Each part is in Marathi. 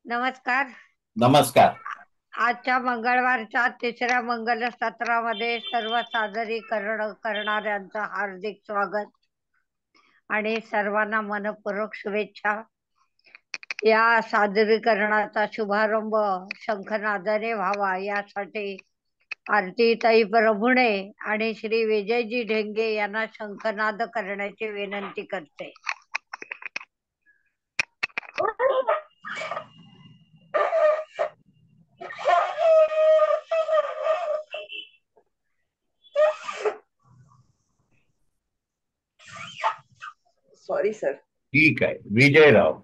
नमस्कार. नमस्कार. आजच्या मंगळवारच्या तिसऱ्या मंगल सत्रामध्ये सर्व सादरीकरण करणाऱ्यांचं हार्दिक स्वागत आणि सर्वांना मनपूर्वक शुभेच्छा. या सादरीकरणाचा शुभारंभ शंखनादाने व्हावा यासाठी आरतीताई प्रभुणे आणि श्री विजयजी ढेंगे यांना शंखनाद करण्याची विनंती करते. Sorry sir. ठीक आहे. विजयराव.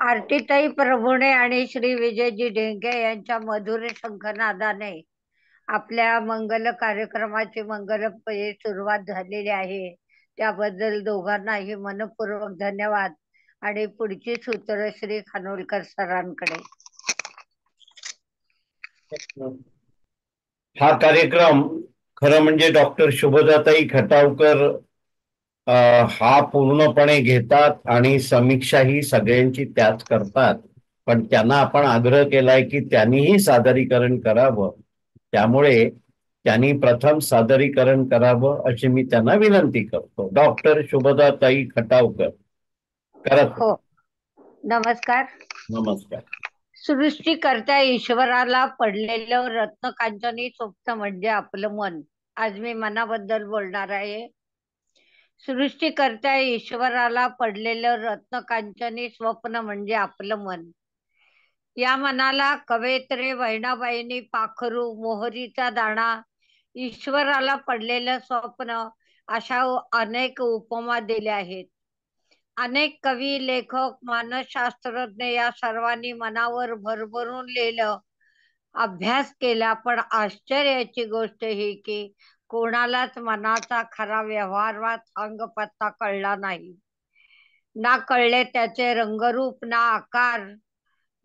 आरतीताई प्रभुणे आणि श्री विजयजी ढेंगे यांच्या मधुर शंखनादाने आपल्या मंगल कार्यक्रमाची मंगलमय सुरुवात झालेली आहे. त्याबद्दल दोघांनाही मनपूर्वक धन्यवाद. आणि पुढची सूत्र श्री खानोलकर सरांकडे. हा कार्यक्रम खरं म्हणजे डॉक्टर शुभदाताई खटावकर हा पूर्णपणे घेतात आणि समीक्षा ही सगळ्यांची त्याच करतात. पण त्यांना आपण आग्रह केलाय की त्यांनीही सादरीकरण करावं. त्यामुळे त्यांनी प्रथम सादरीकरण करावं अशी मी त्यांना विनंती करतो. डॉक्टर शुभदाताई खटावकर करत. हो, नमस्कार. नमस्कार. सृष्टीकर्त्या ईश्वराला पडलेलं रत्नकांचनी स्वप्न म्हणजे आपलं मन. आज मी मनाबद्दल बोलणार आहे. सृष्टीकर्त्या ईश्वराला पडलेलं रत्नकांचनी स्वप्न म्हणजे आपलं मन. या मनाला कवयित्री बहिणाबाईंनी पाखरू, मोहरीचा दाणा, ईश्वराला पडलेलं स्वप्न अशा अनेक उपमा दिल्या आहेत. अनेक कवी, लेखक, मानसशास्त्रज्ञ या सर्वांनी मनावर भरभरून लिहिलं, अभ्यास केला. पण आश्चर्याची गोष्ट ही की कोणालाच मनाचा खरा व्यवहारात अंगपत्ता कळला नाही. ना कळले त्याचे रंगरूप, ना आकार,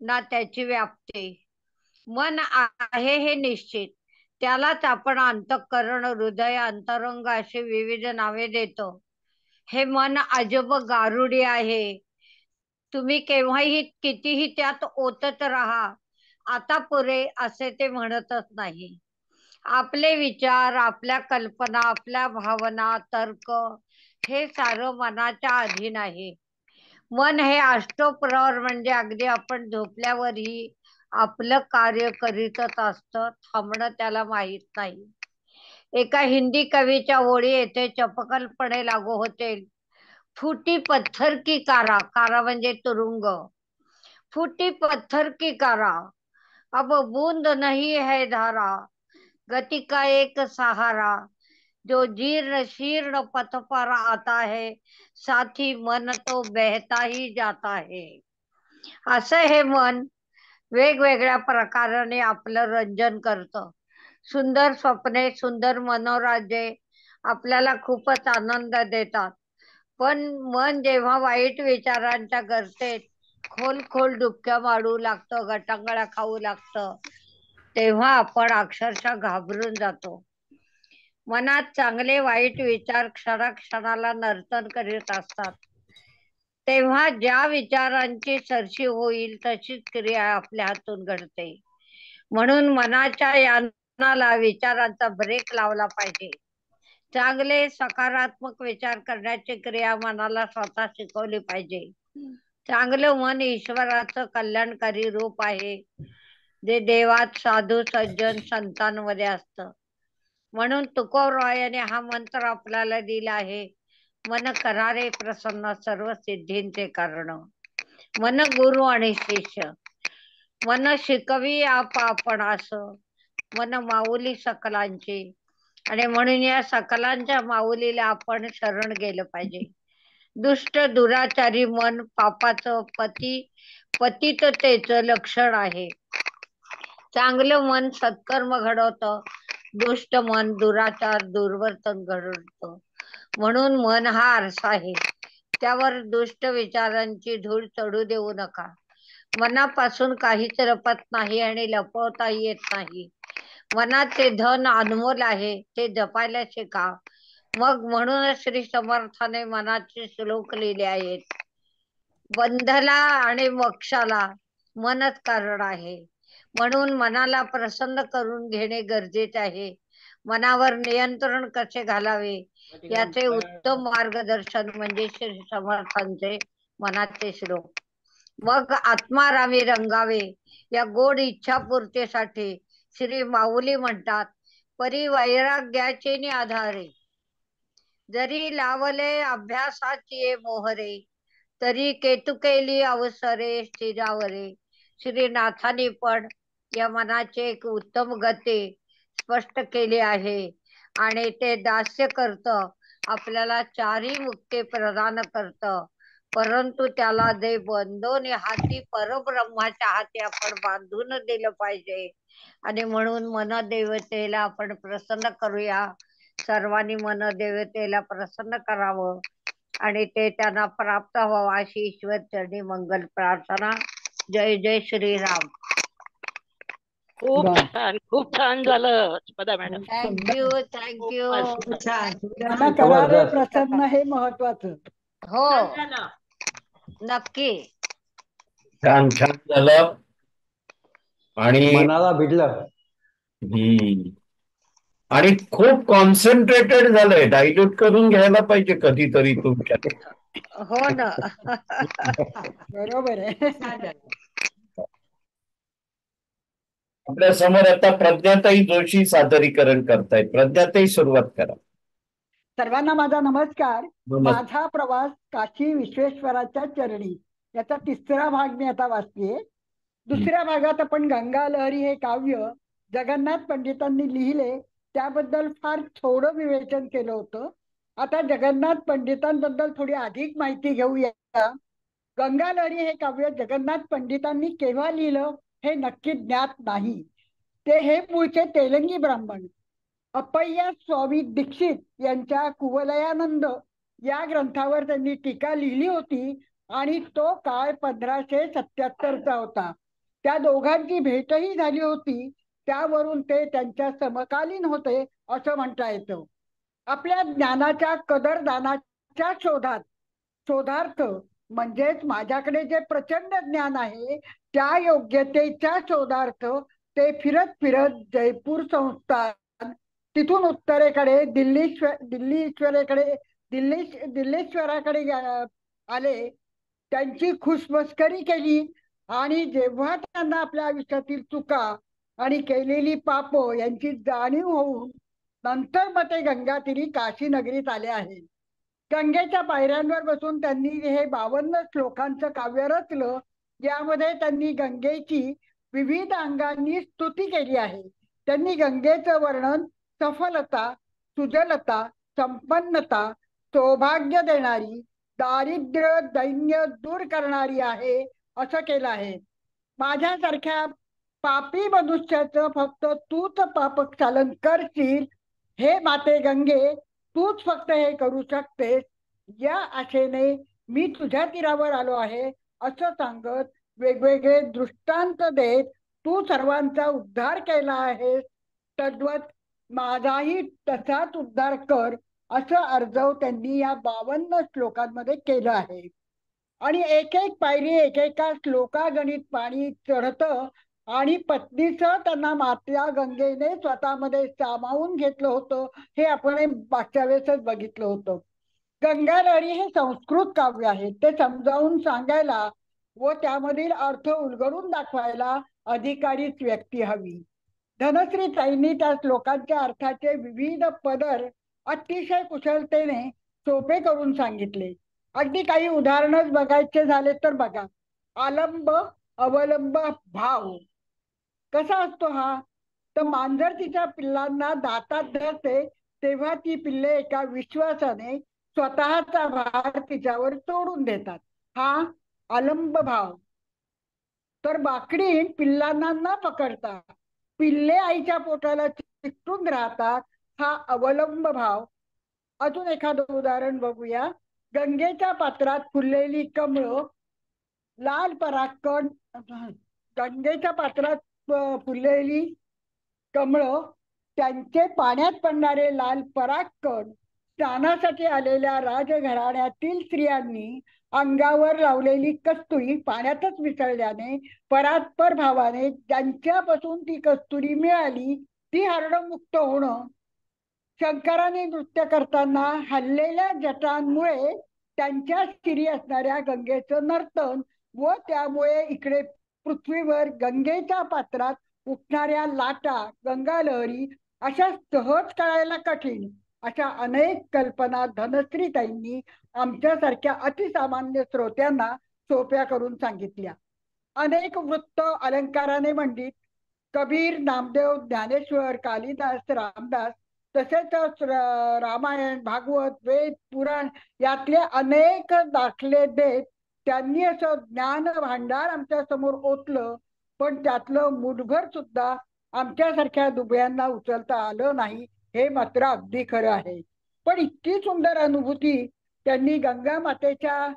ना त्याची व्याप्ती. मन आहे हे निश्चित. त्यालाच आपण अंतःकरण, हृदय, अंतरंग अशी विविध नावे देतो. हे मन अजब गारुडी आहे. तुम्ही केव्हाही कितीही त्यात ओतत राहा, आता पुरे असे ते म्हणतच नाही. आपले विचार, आपल्या कल्पना, आपल्या भावना, तर्क हे सारं मनाच्या अधीन आहे. मन हे अष्टप्रहर म्हणजे अगदी आपण झोपल्यावरही आपलं कार्य करीतच असतं, थांबणं त्याला माहित नाही. एका हिंदी कवीच्या ओळी येथे चपकलपणे लागू होते. फूटी पत्थर की कारा, कारा म्हणजे तुरुंग. फूटी पत्थर की कारा, अब बूंद नहीं है धारा, गति का एक सहारा, जो जीर्ण शीर्ण पथ पर आता है, साथी मन तो बहता ही जाता है. असं हे मन वेगवेगळ्या प्रकाराने आपलं रंजन करतं. सुंदर स्वप्ने, सुंदर मनोराज्ये आपल्याला खूपच आनंद देतात. पण मन जेव्हा वाईट विचारांच्या गर्तेत खोल खोल डुबक्या मारू लागतं, गटांगळा खाऊ लागतं, तेव्हा आपण अक्षरशः घाबरून जातो. मनात चांगले वाईट विचार क्षणाक्षणाला नर्तन करीत असतात. तेव्हा ज्या विचारांची सरशी होईल तशीच क्रिया आपल्या हातून घडते. म्हणून मनाच्या यानाला विचारांचा ब्रेक लावला पाहिजे. चांगले सकारात्मक विचार करण्याची क्रिया मनाला स्वतः शिकवली पाहिजे. चांगलं मन ईश्वराचं कल्याणकारी रूप आहे, जे देवात, साधू, सज्जन, संतांमध्ये असतं. म्हणून तुकोबरायाने हा मंत्र आपल्याला दिला आहे. मन करारे प्रसन्न, सर्व सिद्धींचे कारण. मन गुरु आणि शिष्य. मन शिकवी आपण असं, मन माऊली सकलांची. आणि म्हणून या सकलांच्या माऊलीला आपण शरण गेलं पाहिजे. दुष्ट दुराचारी मन पापाचं पतिततेचं लक्षण आहे. चांगलं मन सत्कर्म घडवतं, दुष्ट मन, दुराचार, दुर्वर्तन घडतं. म्हणून मन हा आरसा आहे, त्यावर दुष्ट विचारांची धूळ चढू देऊ नका. मनापासून काहीच लपत नाही आणि लपवताही येत नाही. मनाचे धन अनमोल आहे, ते जपायला शिका. मग म्हणूनच श्री समर्थाने मनाचे श्लोक लिहिले आहेत. बंधला आणि मोक्षाला मनच कारण आहे. म्हणून मनाला प्रसन्न करून घेणे गरजेचे आहे. मनावर नियंत्रण कसे घालावे याचे उत्तम मार्गदर्शन म्हणजे श्री समर्थांचे मनाचे श्लोक. मग आत्मारामी रंगावे या गोड इच्छापूर्तीसाठी श्री माऊली म्हणतात, परी वैराग्याचे आधारे जरी लावले अभ्यासाची मोहरे, तरी केतुकेली अवसरे स्थिरावरे. श्रीनाथांनी पण या मनाचे एक उत्तम गती स्पष्ट केली आहे आणि ते दास्य करत आपल्याला चारही मुक्ती प्रदान करत. परंतु त्याला जे बंधोने हाती परब्रह्माच्या हाती आपण बांधून दिलं पाहिजे. आणि म्हणून मनदेवतेला आपण प्रसन्न करूया. सर्वांनी मनदेवतेला प्रसन्न करावं आणि ते त्यांना प्राप्त व्हावं अशी ईश्वर चरणी मंगल प्रार्थना. जय जय श्रीराम. खूप छान झालं पदा मॅडम. Thank you thank you. करारे प्रसन्न हे महत्वाचं. हो नक्की. छान छान झालं आणि मनाला भिडलं. आणि खूप कॉन्सन्ट्रेटेड झालंय. डायल्यूट करून घ्यायला पाहिजे कधीतरी तुमच्या. हो ना. बरोबर आहे. आपल्या समोर आता प्रज्ञाताई जोशी सादरीकरण करतायत. प्रज्ञाताई सुरुवात करा. सर्वांना माझा नमस्कार. माझा प्रवास काशी विश्वेश्वराच्या चरणी याचा 3रा भाग मी आता वाचतेय. 2ऱ्या भागात आपण गंगा लहरी हे काव्य जगन्नाथ पंडितांनी लिहिले त्याबद्दल फार थोडं विवेचन केलं होतं. आता जगन्नाथ पंडितांबद्दल थोडी अधिक माहिती घेऊया. गंगा लहरी हे काव्य जगन्नाथ पंडितांनी केव्हा लिहिलं हे नक्की ज्ञात नाही. हे मूळचे तेलंगी ब्राह्मण अप्पय्या स्वामी दीक्षित यांच्या कुवलयानंद या ग्रंथावर त्यांनी टीका लिहिली होती आणि तो काळ 1577चा होता. त्या दोघांची भेटही झाली होती, त्यावरून ते त्यांच्या समकालीन होते असं म्हणता येतं. आपल्या ज्ञानाच्या कदरदानाच्या शोधार्थ म्हणजेच माझ्याकडे जे प्रचंड ज्ञान आहे त्या योग्यतेच्या शोधार्थ ते फिरत फिरत जयपूर संस्थान, तिथून उत्तरेकडे दिल्लीश्वराकडे आले. त्यांची खुशमस्करी केली आणि जेव्हा त्यांना आपल्या आयुष्यातील चुका आणि केलेली पाप यांची जाणीव होऊन नंतर मग ते गंगातीरी काशी नगरीत आले आहेत. गंगेच्या पायऱ्यांवर बसून त्यांनी हे 52 श्लोकांचं काव्य रचलं. यामध्ये त्यांनी गंगेची विविध अंगांनी स्तुती केली आहे. त्यांनी गंगेचं वर्णन सफलता, सुजलता, संपन्नता, सौभाग्य देणारी, दारिद्र्य दैन्य दूर करणारी आहे असं केलं आहे. माझ्यासारख्या पापी मनुष्याचं फक्त तूच पापक्षालन करशील हे माते गंगे, तूच फक्त हे करू शकतेस. या आशेने मी तुझ्या तीरावर आलो आहे असं सांगत वेगवेगळे दृष्टांत देत तू सर्वांचा उद्धार केला आहेस, तद्वत माझाही तसाच उद्धार कर असं अर्जव त्यांनी या 52 श्लोकांमध्ये केलं आहे. आणि एक एक पायरी एकेका श्लोकागणित पाणी चढतं आणि पत्नीचं त्यांना माता गंगेने स्वतःमध्ये सामावून घेतलं होतं हे आपण मागच्या वेळेसच बघितलं होतं. गंगा लहरी हे संस्कृत काव्य आहे. ते समजावून सांगायला व त्यामधील अर्थ उलगडून दाखवायला अधिकारीच व्यक्ती हवी. धनश्री ताईंनी त्या श्लोकांच्या अर्थाचे विविध पदर अतिशय कुशलतेने सोपे करून सांगितले. अगदी काही उदाहरणच बघायचे झाले तर बघा. आलंब अवलंब भाव कसा असतो हा, तर मांजर तिच्या पिल्लांना दातात धरते तेव्हा ती पिल्ले एका विश्वासाने स्वतःचा भार तिच्यावर सोडून देतात. हा आलंब भाव. तर बाकडीन पिल्लांना न पकडता पिल्ले आईच्या पोटाला चिकटून राहतात हा अवलंब भाव. अजून एखादं उदाहरण बघूया. गंगेच्या पात्रात फुललेली कमळं, लाल परागकण. गंगेच्या पात्रात फुललेली कमळं, त्यांचे पाण्यात पडणारे लाल परागकण स्नानासाठी आलेल्या राजघराण्यातील स्त्रियांनी अंगावर लावलेली कस्तुरी पाण्यातच मिसळल्याने परात्पर भावाने ज्यांच्यापासून ती कस्तुरी मिळाली ती हरणं मुक्त होणं. शंकराने नृत्य करताना हललेल्या जटांमुळे त्यांच्या शिरी असणाऱ्या गंगेचं नर्तन व त्यामुळे इकडे पृथ्वीवर गंगेच्या पात्रात उठणाऱ्या लाटा, गंगालहरी अशा सहज कळायला कठीण अशा अनेक कल्पना धनश्रीताईंनी आमच्यासारख्या अतिसामान्य श्रोत्यांना सोप्या करून सांगितल्या. अनेक वृत्त अलंकाराने मंडित कबीर, नामदेव, ज्ञानेश्वर, कालिदास, रामदास तसेच रामायण, भागवत, वेद, पुराण यातले अनेक दाखले देत त्यांनी असं ज्ञान भांडार आमच्या समोर ओतलं, पण त्यातलं मुठभर सुद्धा आमच्यासारख्या दुबळ्यांना उचलता आलं नाही, हे मात्र अगदी खरं आहे. पण इतकी सुंदर अनुभूती त्यांनी गंगा मातेच्या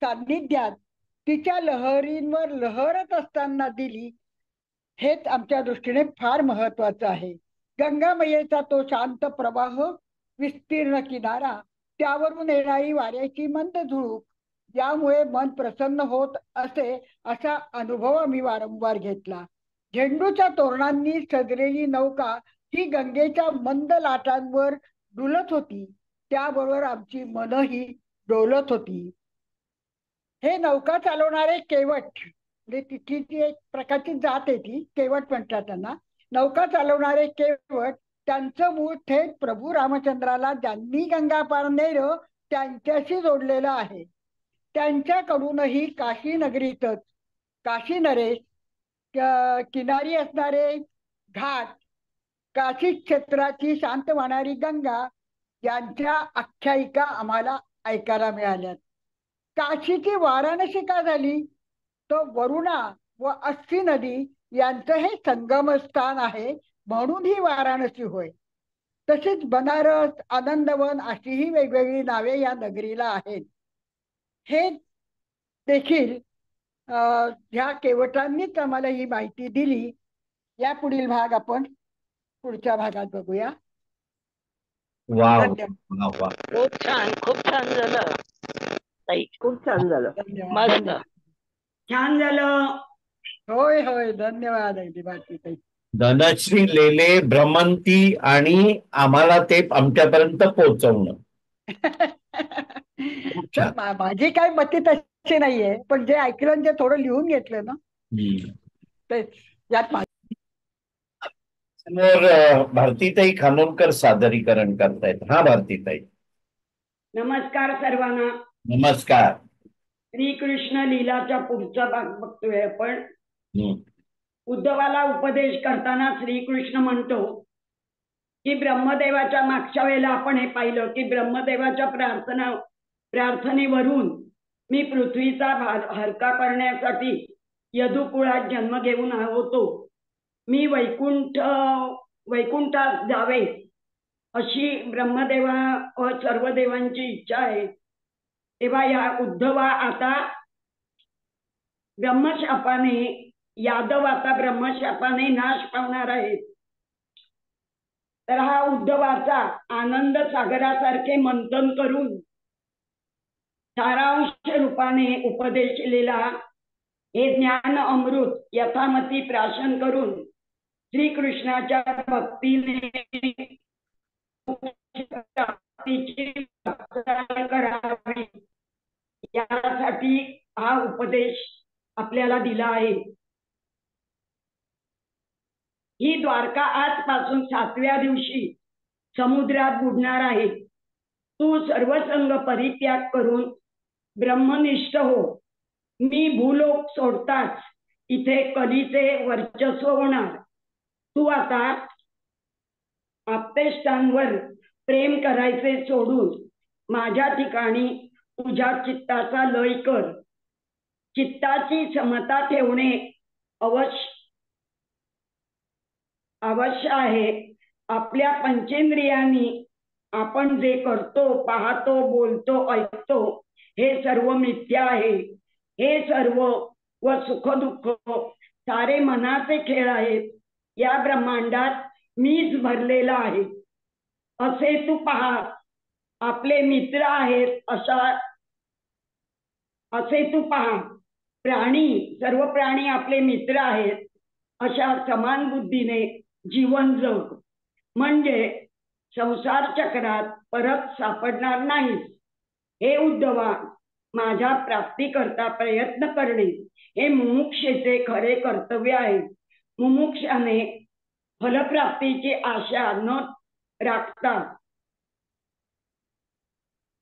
सान्निध्यात तिच्या लहरींवर लहरत असताना दिली, हेच आमच्या दृष्टीने फार महत्वाचं आहे. गंगा मैयेचा तो शांत प्रवाह, विस्तीर्ण किनारा, त्यावरून येणारी वाऱ्याची मंद झुळूक यामुळे मन प्रसन्न होत असे असा अनुभव आम्ही वारंवार घेतला. झेंडूच्या तोरणांनी सजलेली नौका ही गंगेच्या मंद लाटांवर डुलत होती, त्याबरोबर आमची मनही डोलत होती. हे नौका चालवणारे केवट, म्हणजे तिथली ती एक प्रकारची जात आहे, ती केवट म्हणतात त्यांना. नौका चालवणारे केवट त्यांचं मूळ थेट प्रभू रामचंद्राला ज्यांनी गंगा पार नेलं त्यांच्याशी जोडलेलं आहे. त्यांच्याकडूनही काशी नगरीतच काशी नरेश किनारी असणारे घाट, काशी क्षेत्राची शांत वाहणारी गंगा यांच्या आख्यायिका आम्हाला ऐकायला मिळाल्यात. काशीची वाराणसी का झाली? तो वरुणा व अस्सी नदी यांचं हे संगमस्थान आहे म्हणून ही वाराणसी होय. तसेच बनारस, आनंदवन अशीही वेगवेगळी नावे या नगरीला आहेत. हे देखील ह्या केवटांनीच आम्हाला ही माहिती दिली. या पुढील भाग आपण पुढच्या भागात बघूया. वा धन्यवाद. वा वा. खूप छान झालं ताई, खूप छान झालं, धन्यवाद. मस्त छान झालं. होय होय, धन्यवाद अगदी भारतीताई. धनश्री लेले, भ्रमंती आणि आम्हाला ते आमच्यापर्यंत पोहोचवणं. तर माझी काय मती तशी नाहीये, पण जे ऐकलं जे थोडं लिहून घेतलं ना तेच यात समोर भारतीताई खानोलकर सादरीकरण करतायत. हा भारतीताई. नमस्कार सर्वांना. नमस्कार. श्रीकृष्ण लीलाच्या पुढचा भाग बघतोय आपण. उद्धवाला उपदेश करताना श्रीकृष्ण म्हणतो की ब्रह्मदेवाच्या मागच्या वेळेला आपण हे पाहिलं की ब्रह्मदेवाच्या प्रार्थनेवरून मी पृथ्वीचा हलका करण्यासाठी यदुकुळात जन्म घेऊन होतो. मी वैकुंठात जावे अशी ब्रह्मदेवा व सर्व देवांची इच्छा आहे. तेव्हा या उद्धवा आता ब्रह्मशापाने, यादव आता ब्रह्मशापाने नाश पावणार आहेत. तर हा उद्धवाचा आनंद सागरासारखे मंथन करून सारांश रूपाने उपदेश केलेला हे ज्ञान अमृत यथामती प्राशन करून श्रीकृष्णाच्या भक्तीने करावी यासाठी हा उपदेश आपल्याला दिला आहे. ही द्वारका आजपासून 7व्या दिवशी समुद्रात बुडणार आहे. तू सर्वसंग परित्याग करून ब्रह्मनिष्ठ हो. मी भूलोक सोडताच इथे कलीचे वर्चस्व होणार. तू आता आप्तेष्टांवर प्रेम करायचे सोडून माझ्या ठिकाणी तुझ्या चित्ताचा लय कर. चित्ताची समता ठेवणे आवश्य आहे. आपल्या पंचेंद्रियांनी आपण जे करतो, पाहतो, बोलतो, ऐकतो हे सर्व मिथ्या आहे. हे सर्व व सुख दुःख सारे मनाचे खेळ आहेत. या ब्रह्मांडात मीच भरलेला आहे असे तू पहा. आपले मित्र आहेत असे तू पहा. सर्व प्राणी आपले मित्र आहेत अशा समान बुद्धीने जीवन जग, म्हणजे संसार चक्रात परत सापडणार नाहीस. हे उद्धवा, माझ्या प्राप्तीकरता प्रयत्न करणे हे मुमुक्षेचे खरे कर्तव्य आहे. मुमुक्षाने फलप्राप्तीची आशा न राखता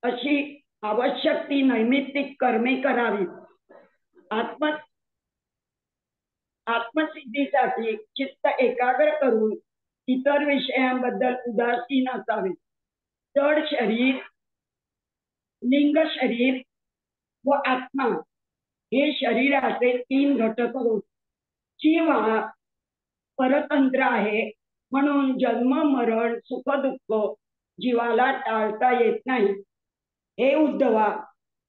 अशी आवश्यक ती नैमित्तिक कर्मे करावीत. आत्मसिद्धीसाठी चित्त एकाग्र करून इतर विषयांबद्दल उदासीन असावे. जड शरीर, लिंग शरीर व आत्मा हे शरीराचे 3 घटक होत. जीव हा परतंत्र आहे, म्हणून जन्म मरण सुख दुःख जीवाला टाळता येत नाही. हे उद्धवा,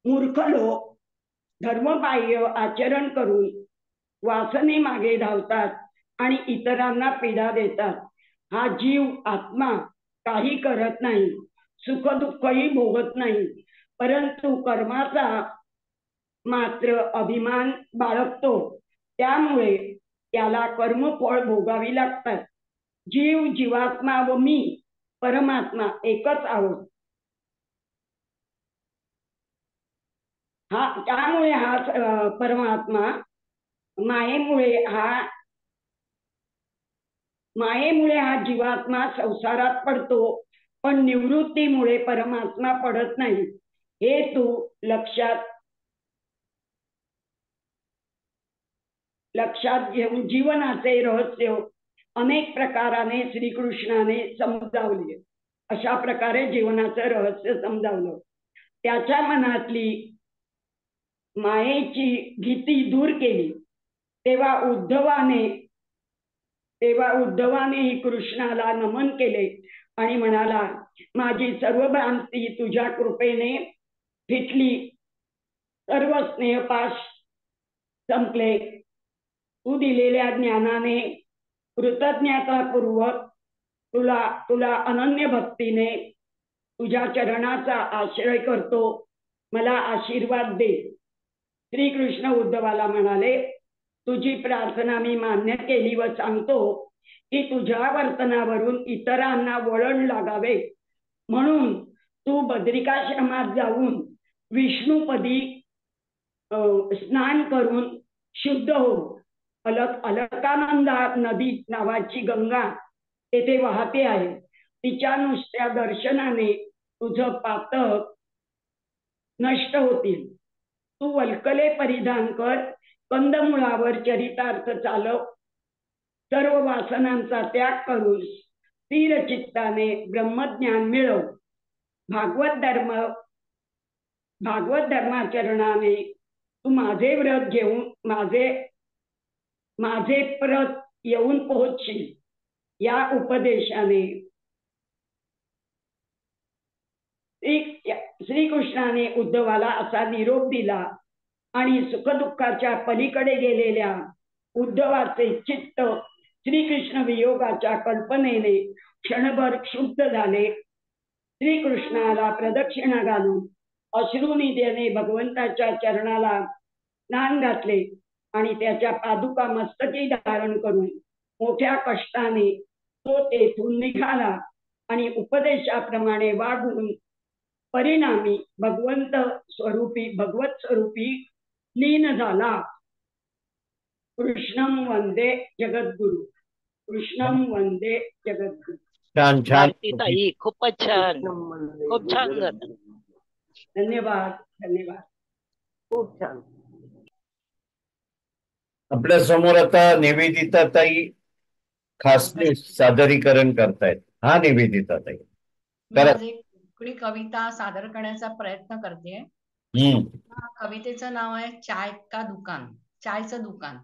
मूर्ख लोक धर्मबाह्य आचरण करून वासने मागे धावतात आणि इतरांना पीडा देतात. हा जीव आत्मा काही करत नाही, सुख दुःखही भोगत नाही, परंतु कर्माचा मात्र अभिमान बाळगतो. त्यामुळे त्याला कर्मफळ भोगावी लागतात. जीव, जीवात्मा व मी परमात्मा एकच आहोत. त्यामुळे हा परमात्मा मायेमुळे हा जीवात्मा संसारात पडतो, पण निवृत्तीमुळे परमात्मा पडत नाही. हे तू लक्षात घेऊन जीवनाचे रहस्य अनेक प्रकाराने श्रीकृष्णाने समजावले. अशा प्रकारे जीवनाचं रहस्य समजावलं. त्याच्या मनातली मायेची भीती दूर केली. तेव्हा उद्धवाने कृष्णाला नमन केले आणि म्हणाला, माझी सर्व भ्रांती तुझ्या कृपेने फिटली, सर्व स्नेहपाश संपले. तू दिलेल्या ज्ञानाने कृतज्ञतापूर्वक तुला अनन्य भक्तीने तुझ्या चरणाचा आश्रय करतो. मला आशीर्वाद दे. श्रीकृष्ण उद्धवाला म्हणाले, तुझी प्रार्थना मी मान्य केली व सांगतो की तुझ्या वर्तनावरून इतरांना वळण लागावे म्हणून तू बद्रिकाश्रमात जाऊन विष्णुपदी स्नान करून शुद्ध हो. अलकानंदा नदी नावाची गंगा तेथे वाहते आहे. तिच्या नुसत्या दर्शनाने तुझं पातक नष्ट होतील. तू वल्कले परिधान कर, कंदमुळावर चरितार्थ चालव, सर्व वासनांचा त्याग करून स्थिर चित्ताने ब्रह्मज्ञान मिळव. भागवत धर्माचरणाने तू माझे व्रत घेऊन माझे परत येऊन पोहोचशील. या उपदेशाने श्रीकृष्णाने उद्धवाला असा निरोप दिला आणि सुखदुःखाच्या पलीकडे गेलेल्या उद्धवाचे चित्त श्रीकृष्ण वियोगाच्या कल्पनेने क्षणभर क्षुब्ध झाले. श्रीकृष्णाला प्रदक्षिणा घालून अश्रुनिधीने भगवंताच्या चरणाला स्नान घातले आणि त्याच्या पादुका मस्तकी धारण करून मोठ्या कष्टाने तो तेथून निघाला आणि उपदेशाप्रमाणे वागून परिणामी भगवत स्वरूपी लीन झाला. कृष्णं वंदे जगद्गुरु. कृष्णं वंदे जगद्गुरु. छान छान ताई, खूपच छान, खूप छान झालं. धन्यवाद. खूप छान. आपल्या समोर आता निवेदिता ताई खासने सादरीकरण करतायत. हा निवेदिता ताई, मी आज एक कोकणी कविता सादर करण्याचा प्रयत्न करते. कवितेचं नाव आहे चाय का दुकान. चायचं दुकान.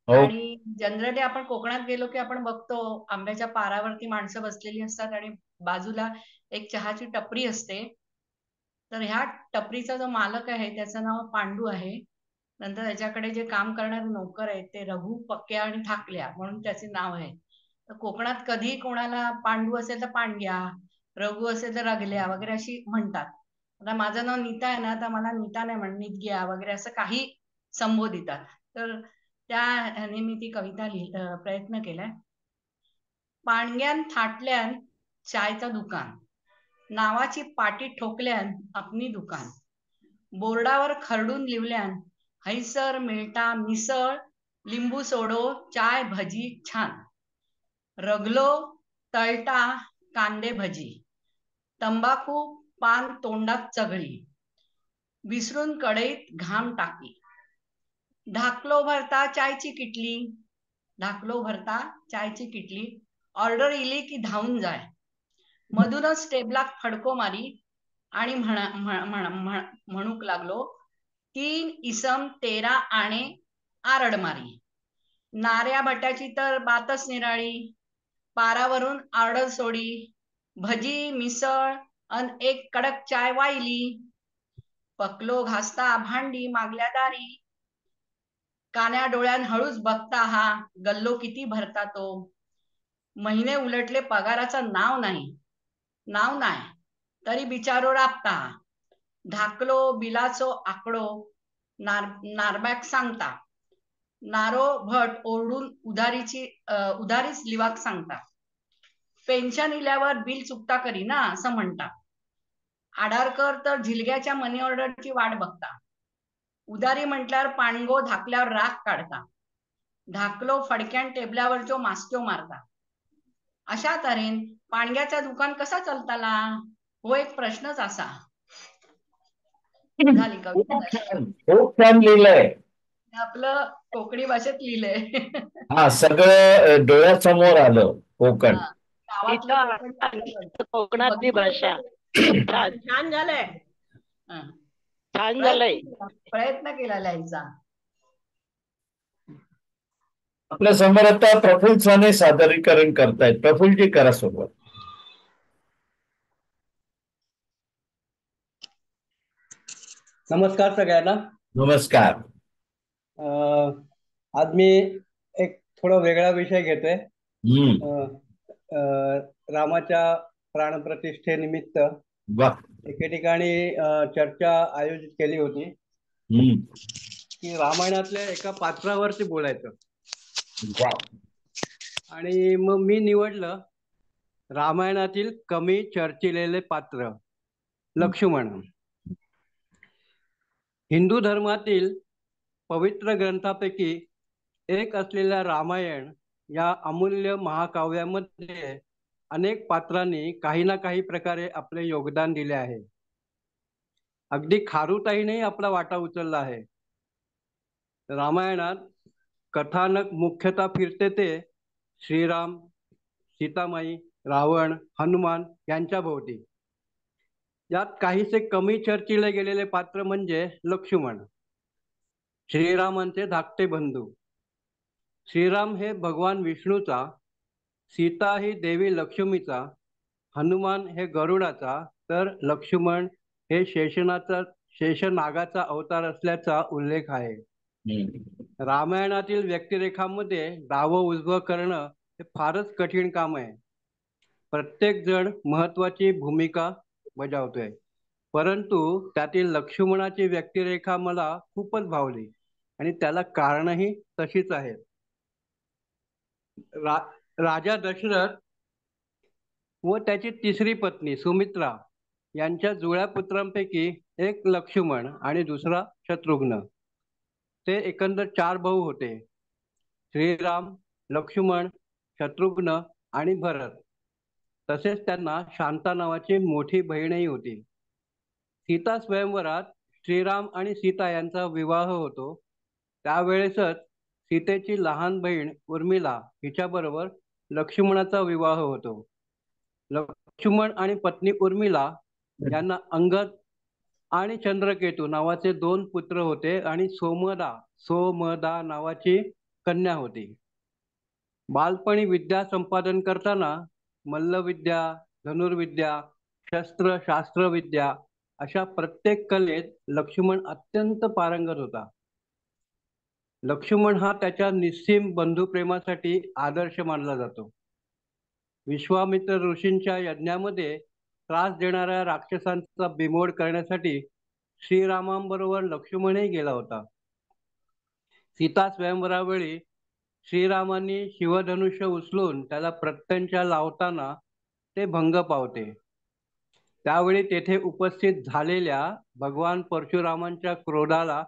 हो. आणि जनरली आपण कोकणात गेलो की आपण बघतो आंब्याच्या पारावरती माणसं बसलेली असतात आणि बाजूला एक चहाची टपरी असते. तर ह्या टपरीचा जो मालक आहे त्याचं नाव पांडू आहे. नंतर त्याच्याकडे जे काम करणारे नौकर आहेत ते रघु, पक्क्या आणि थाकल्या म्हणून त्याचे नाव आहे. तर कोकणात कधी कोणाला पांडू असेल तर पांड्या, रघु असेल तर रगल्या वगैरे अशी म्हणतात. आता माझं नाव नीता आहे ना, तर मला नीता नाही म्हणत नितग्या वगैरे असं काही संबोधितात. तर त्या ह्याने मी ती कविता प्रयत्न केलाय. पाणग्यान थाटल्यान चायचं दुकान, नावाची पाटी ठोकल्यान आपली दुकान, बोर्डावर खरडून लिवल्यान हैसर मिळता मिसळ, लिंबू सोडो चाय भजी छान, रगलो तळटा कांदे भजी, तंबाखू पान तोंडात चघळी, विसरून कढईत घाम टाकी, ढाकलो भरता चायची किटली, ढाकलो भरता चायची किटली, ऑर्डर इली की धावून जाय, मधूनच टेबलात फडको मारी आणि म्हणूक लागलो 3 इसम 13 आणे आरड मारी, नाऱ्या बट्याची तर बातच निराळी, पारावरून ऑर्डर सोडी, भजी मिसळ अन एक कडक चाय वाहिली, पकलो घासता भांडी मागल्या दारी, कान्या डोळ्यान हळूच बघता हा गल्लो किती भरता तो, महिने उलटले पगाराचं नाव नाही तरी बिचारो राबता, ढाकलो बिलाचो आकडो नारबॅक सांगता, नारो भट ओरडून उधारीच लिवाक सांगता, पेन्शन इल्यावर बिल चुकता करी ना असं म्हणता, आडारकर तर झिलग्याच्या मनी ऑर्डरची वाट बघता, उधारी म्हटल्यावर पाणगो धाकल्यावर राख काढता, ढाकलो फडक्यान टेबलावरचो मास्क्यो मारता. अशा तऱ्हेन पाणग्याचा दुकान कसा चालताला हो एक प्रश्नच असा. झाली कविता. खूप छान लिहिलंय. आपलं कोकणी भाषेत लिहिलंय. हा, सगळं डोळ्यासमोर आलं कोकण. गावातलं कोकण कोकणातली भाषा छान छान झालंय. छान झालंय. प्रयत्न केला लिहायचा. आपल्या समोर आता प्रफुल्ल साने सादरीकरण करतायत. प्रफुल्लजी करा सोबत. नमस्कार सगळ्यांना. नमस्कार. आज मी एक थोडा वेगळा विषय घेतोय. रामाच्या प्राणप्रतिष्ठेनिमित्त एके ठिकाणी चर्चा आयोजित केली होती की रामायणातल्या एका पात्रावरती बोलायचं. आणि मग मी निवडलं रामायणातील कमी चर्चिलेले पात्र लक्ष्मण. हिंदू धर्मातील पवित्र ग्रंथापैकी एक असलेल्या रामायण या अमूल्य महाकाव्यामध्ये अनेक पात्रांनी काही ना काही प्रकारे आपले योगदान दिले आहे. अगदी खारुताईने आपला वाटा उचलला आहे. रामायणात कथानक मुख्यतः फिरते ते श्रीराम, सीतामाई, रावण, हनुमान यांच्या भोवती. यात काहीसे कमी चर्चिले गेलेले पात्र म्हणजे लक्ष्मण, श्रीरामांचे धाकटे बंधू. श्रीराम हे भगवान विष्णूचा, सीता ही देवी लक्ष्मीचा, हनुमान हे गरुडाचा, तर लक्ष्मण हे शेषनागाचा अवतार असल्याचा उल्लेख आहे. रामायणातील व्यक्तिरेखांमध्ये डावं उजवं करणं हे फारच कठीण काम आहे. प्रत्येक जण महत्वाची भूमिका बजावतोय, परंतु त्यातील लक्ष्मणाची व्यक्तिरेखा मला खूपच भावली आणि त्याला कारणही तशीच आहेत. राजा दशरथ व त्याची तिसरी पत्नी सुमित्रा यांच्या जुळ्या पुत्रांपैकी एक लक्ष्मण आणि दुसरा शत्रुघ्न. ते एकंदर 4 भाऊ होते: श्रीराम, लक्ष्मण, शत्रुघ्न आणि भरत. तसेच त्यांना शांता नावाची मोठी बहीणही होती. सीता स्वयंवरात श्रीराम आणि सीता यांचा विवाह होतो. त्यावेळेसच सीतेची लहान बहीण उर्मिला हिच्याबरोबर लक्ष्मणाचा विवाह होतो. लक्ष्मण आणि पत्नी उर्मिला यांना अंगद आणि चंद्रकेतू नावाचे 2 पुत्र होते आणि सोमदा नावाची कन्या होती. बालपणी विद्या संपादन करताना मल्लविद्या, धनुर्विद्या, शास्त्रविद्या अशा प्रत्येक कलेत लक्ष्मण अत्यंत पारंगत होता. लक्ष्मण हा त्याच्या निस्सीम बंधुप्रेमासाठी आदर्श मानला जातो. विश्वामित्र ऋषींच्या यज्ञामध्ये त्रास देणाऱ्या राक्षसांचा बिमोड करण्यासाठी श्रीरामांबरोबर लक्ष्मणही गेला होता. सीता स्वयंवरावेळी श्रीरामांनी शिवधनुष्य उचलून त्याला प्रत्यंचा लावताना ते भंग पावते. त्यावेळी तेथे उपस्थित झालेल्या भगवान परशुरामांच्या क्रोधाला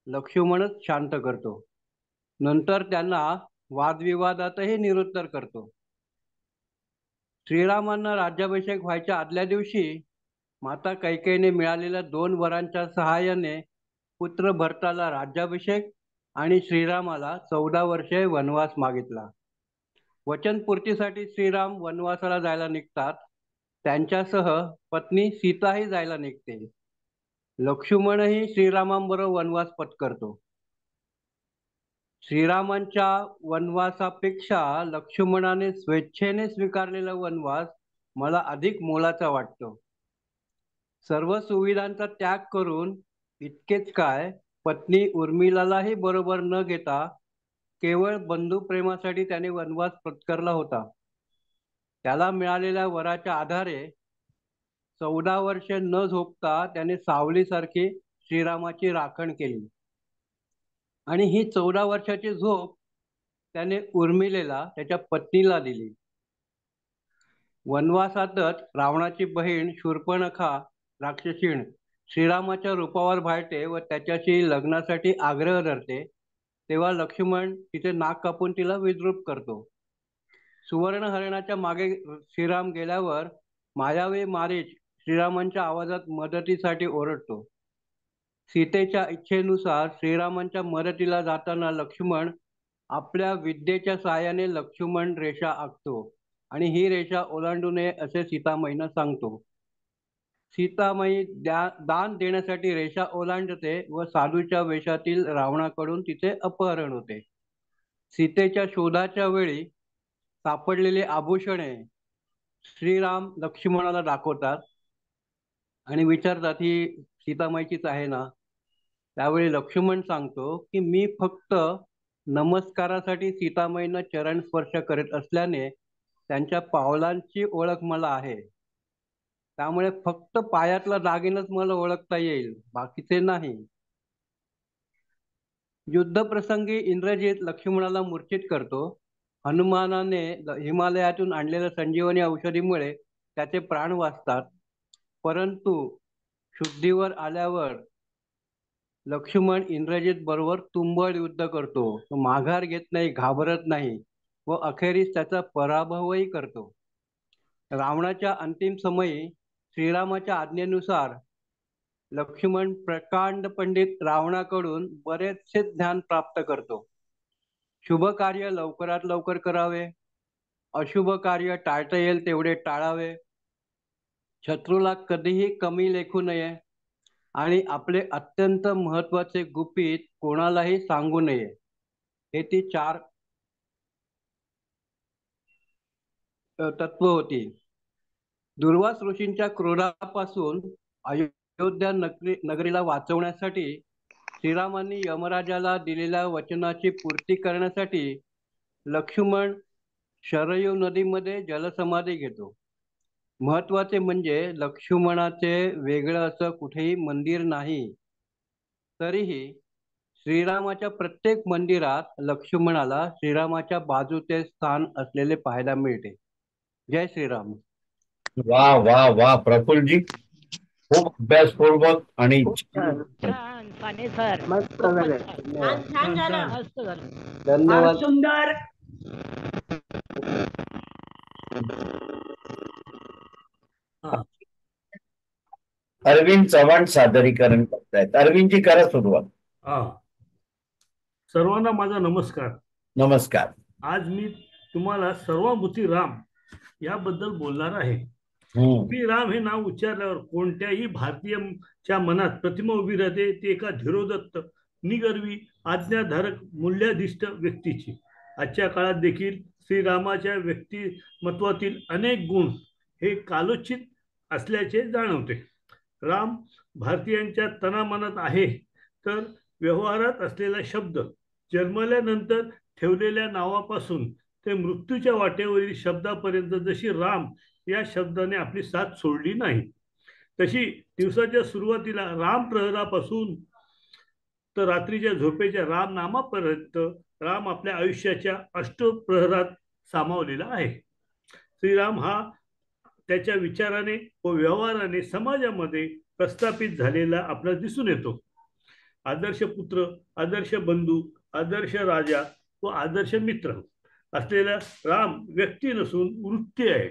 लक्ष्मणच शांत करतो. नंतर त्यांना वादविवादातही निरुत्तर करतो. श्रीरामांना राज्याभिषेक व्हायच्या आदल्या दिवशी माता कैकेयीने मिळालेल्या 2 वरांच्या सहाय्याने पुत्र भरताला राज्याभिषेक आणि श्रीरामाला 14 वर्षे वनवास मागितला. वचनपूर्तीसाठी श्रीराम वनवासाला जायला निघतात. त्यांच्यासह पत्नी सीताही जायला निघते. लक्ष्मणही श्रीरामांबरोबर वनवास पत्करतो. श्रीरामांच्या वनवासापेक्षा लक्ष्मणाने स्वेच्छेने स्वीकारलेला वनवास मला अधिक मोलाचा वाटतो. सर्व सुविधांचा त्याग करून इतकेच काय, पत्नी उर्मिलालाही बरोबर न घेता केवळ बंधुप्रेमासाठी त्याने वनवास पत्करला होता. त्याला मिळालेल्या वराच्या आधारे 14 वर्षे न झोपता त्याने सावलीसारखी श्रीरामाची राखण केली. आणि ही 14 वर्षाची झोप त्याने उर्मिलेला, त्याच्या पत्नीला दिली. वनवासातच रावणाची बहीण शूर्पणखा राक्षसीण श्रीरामाच्या रूपावर भाळते व त्याच्याशी लग्नासाठी आग्रह धरते. तेव्हा लक्ष्मण तिचे नाक कापून तिला विद्रूप करतो. सुवर्ण हरणाच्या मागे श्रीराम गेल्यावर मायावी मारीच श्रीरामांच्या आवाजात मदतीसाठी ओरडतो. सीतेच्या इच्छेनुसार श्रीरामांच्या मदतीला जाताना लक्ष्मण आपल्या विद्येच्या साहाय्याने लक्ष्मण रेषा आखतो आणि ही रेषा ओलांडू नये असे सीतामाईंना सांगतो. सीतामाई दान देण्यासाठी रेषा ओलांडते व साधूच्या वेशातील रावणाकडून तिचे अपहरण होते. सीतेच्या शोधाच्या वेळी सापडलेले आभूषणे श्रीराम लक्ष्मणाला दाखवतात आणि विचारतात, ही सीतामाईचीच आहे ना? त्यावेळी लक्ष्मण सांगतो की मी फक्त नमस्कारासाठी सीतामाईंना चरण स्पर्श करत असल्याने त्यांच्या पावलांची ओळख मला आहे. त्यामुळे फक्त पायातला दागिनच मला ओळखता येईल, बाकीचे नाही. युद्धप्रसंगी इंद्रजित लक्ष्मणाला मूर्छित करतो. हनुमानाने हिमालयातून आणलेल्या संजीवनी औषधीमुळे त्याचे प्राण वाचतात. परंतु शुद्धीवर आल्यावर लक्ष्मण इंद्रजित बरोबर तुंबळ युद्ध करतो. तो माघार घेत नाही, घाबरत नाही व अखेरीस त्याचा पराभवही करतो. रावणाच्या अंतिम समयी श्रीरामाच्या आज्ञेनुसार लक्ष्मण प्रकांड पंडित रावणाकडून बरेचसे ज्ञान प्राप्त करतो. शुभ कार्य लवकरात लवकर करावे, अशुभ कार्य टाळता येईल तेवढे टाळावे, शत्रूला कधीही कमी लेखू नये आणि आपले अत्यंत महत्वाचे गुपित कोणालाही सांगू नये. हे ती 4 तत्व होती. दुर्वास ऋषींच्या क्रोधापासून अयोध्या नगरीला वाचवण्यासाठी श्रीरामांनी यमराजाला दिलेल्या वचनाची पूर्ती करण्यासाठी लक्ष्मण शरयू नदीमध्ये जलसमाधी घेतो. महत्वाचे म्हणजे लक्ष्मणाचे वेगळं असं कुठेही मंदिर नाही. तरीही श्रीरामाच्या प्रत्येक मंदिरात लक्ष्मणाला श्रीरामाच्या बाजूचे स्थान असलेले पाहायला मिळते. जय श्रीराम. वा वा वा प्रफुल्लजी, खूप अभ्यासपूर्वक आणि मस्त झाले. धन्यवाद. सुंदर. अरविंद चव्हाण सादरीकरण करतायत. अरविंदजी करा सुरुवात. सर्वांना माझा नमस्कार. नमस्कार. आज मी तुम्हाला सर्वाभूती राम याबद्दल बोलणार आहे. मी राम हे नाव उच्चारल्यावर कोणत्याही भारतीयाच्या मनात प्रतिमा उभी राहते. ती एका धीरोदत्त, निगर्वी आज्ञाधारक मूल्याधिष्ठ व्यक्तीची. आजच्या काळात देखील श्रीरामाच्या व्यक्तिमत्वातील अनेक गुण हे कालोचित असल्याचे जाणवते. राम भारतीयांच्या तनामनात आहे, तर व्यवहारात असलेला शब्द जन्मल्यानंतर ठेवलेल्या नावापासून ते मृत्यूच्या वाटेवरील शब्दापर्यंत जशी राम या शब्दाने आपली साथ सोडली नाही, तशी दिवसाच्या सुरुवातीला राम प्रहरापासून तर रात्रीच्या झोपेच्या राम नामापर्यंत राम आपल्या आयुष्याच्या अष्टप्रहरात सामावलेला आहे. श्रीराम हा त्याच्या विचाराने व व्यवहाराने समाजामध्ये प्रस्थापित झालेला आपल्याला दिसून येतो. आदर्श पुत्र, आदर्श बंधू, आदर्श राजा व आदर्श मित्र असलेला राम व्यक्ती नसून वृत्ती आहे.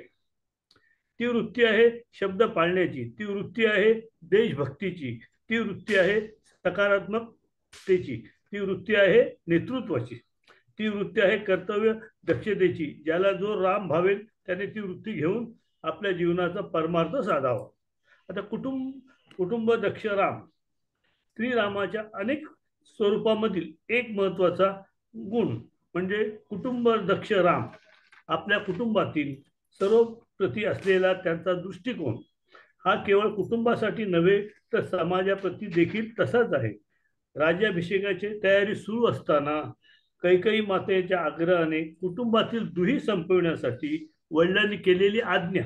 ती वृत्ती आहे शब्द पाळण्याची, ती वृत्ती आहे देशभक्तीची, ती वृत्ती आहे सकारात्मकतेची, ती वृत्ती आहे नेतृत्वाची, ती वृत्ती आहे कर्तव्य दक्षतेची. ज्याला जो राम भावेल त्याने ती वृत्ती घेऊन आपल्या जीवनाचा परमार्थ साधावा. आता कुटुंब दक्ष राम श्रीरामाच्या अनेक स्वरूपामधील एक महत्वाचा गुण म्हणजे कुटुंब दक्ष राम. आपल्या कुटुंबातील सर्व प्रती असलेला त्यांचा दृष्टिकोन हा केवळ कुटुंबासाठी नव्हे तर समाजाप्रती देखील तसाच आहे. राज्याभिषेकाची तयारी सुरू असताना कैकेयी मातेच्या आग्रहाने कुटुंबातील दुही संपविण्यासाठी वडिलांनी केलेली आज्ञा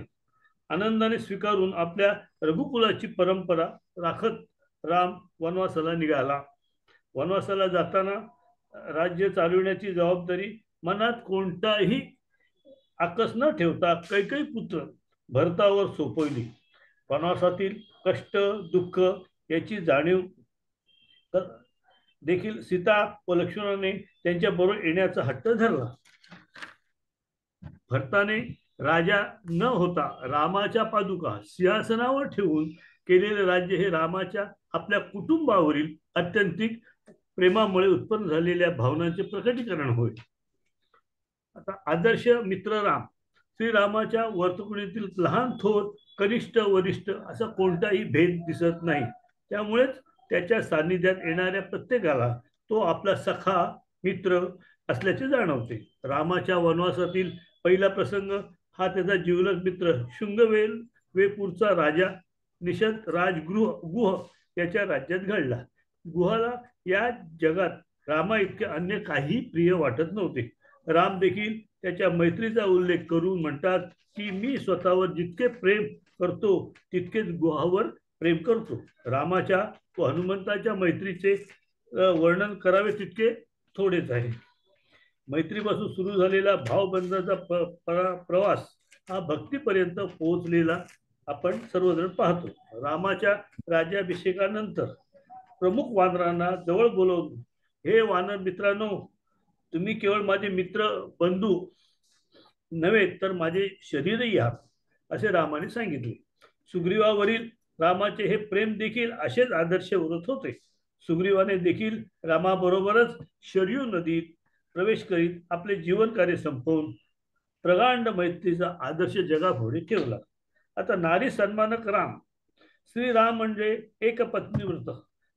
आनंदाने स्वीकारून आपल्या रघुकुलाची परंपरा राखत राम वनवासाला निघाला. वनवासाला जाताना राज्य चालविण्याची जबाबदारी मनात कोणताही आकस न ठेवता कैकेयी पुत्र भरतावर सोपवली. वनवासातील कष्ट दुःख याची जाणीव देखील सीता व लक्ष्मणाने त्यांच्या बरोबर येण्याचा हट्ट धरला. भरताने राजा न होता रामाच्या पादुका सिंहासनावर ठेवून केलेले राज्य हे रामाच्या आपल्या कुटुंबावरील अत्यंतिक प्रेमामुळे उत्पन्न झालेल्या भावनांचे प्रकटीकरण होय. आता आदर्श मित्र राम. श्रीरामाच्या वर्तुळीतील लहान थोर कनिष्ठ वरिष्ठ असा कोणताही भेद दिसत नाही. त्यामुळेच त्याच्या सान्निध्यात येणाऱ्या प्रत्येकाला तो आपला सखा मित्र असल्याचे जाणवते. रामाच्या वनवासातील पहिला प्रसंग हा त्याचा जिवलग मित्र शृंगवेपूरचा राजा निषद गुह याच्या राज्यात घडला. गुहाला या जगात रामा इतके अन्य काही प्रिय वाटत नव्हते. राम देखील त्याच्या मैत्रीचा उल्लेख करून म्हणतात की मी स्वतःवर जितके प्रेम करतो तितकेच गुहावर प्रेम करतो. रामाच्या व हनुमंताच्या मैत्रीचे वर्णन करावे तितके थोडेच आहे. मैत्रीपासून सुरू झालेला भावबंधाचा प्रवास हा भक्तीपर्यंत पोहोचलेला आपण सर्वजण पाहतो. रामाच्या राज्याभिषेकानंतर प्रमुख वानरांना जवळ बोलवून, हे वानर मित्रांनो, तुम्ही केवळ माझे मित्र बंधू नव्हे तर माझे शरीरही आहात असे रामाने सांगितले. सुग्रीवावरील रामाचे हे प्रेम देखील असेच आदर्श उरत होते. सुग्रीवाने देखील रामाबरोबरच शरयू नदीत प्रवेश करीत आपले जीवन कार्य संपवून प्रगांड मैत्रीचा आदर्श जगापुढे ठेवला. आता नारी सन्मानक राम. श्रीराम म्हणजे एक पत्नीव्रत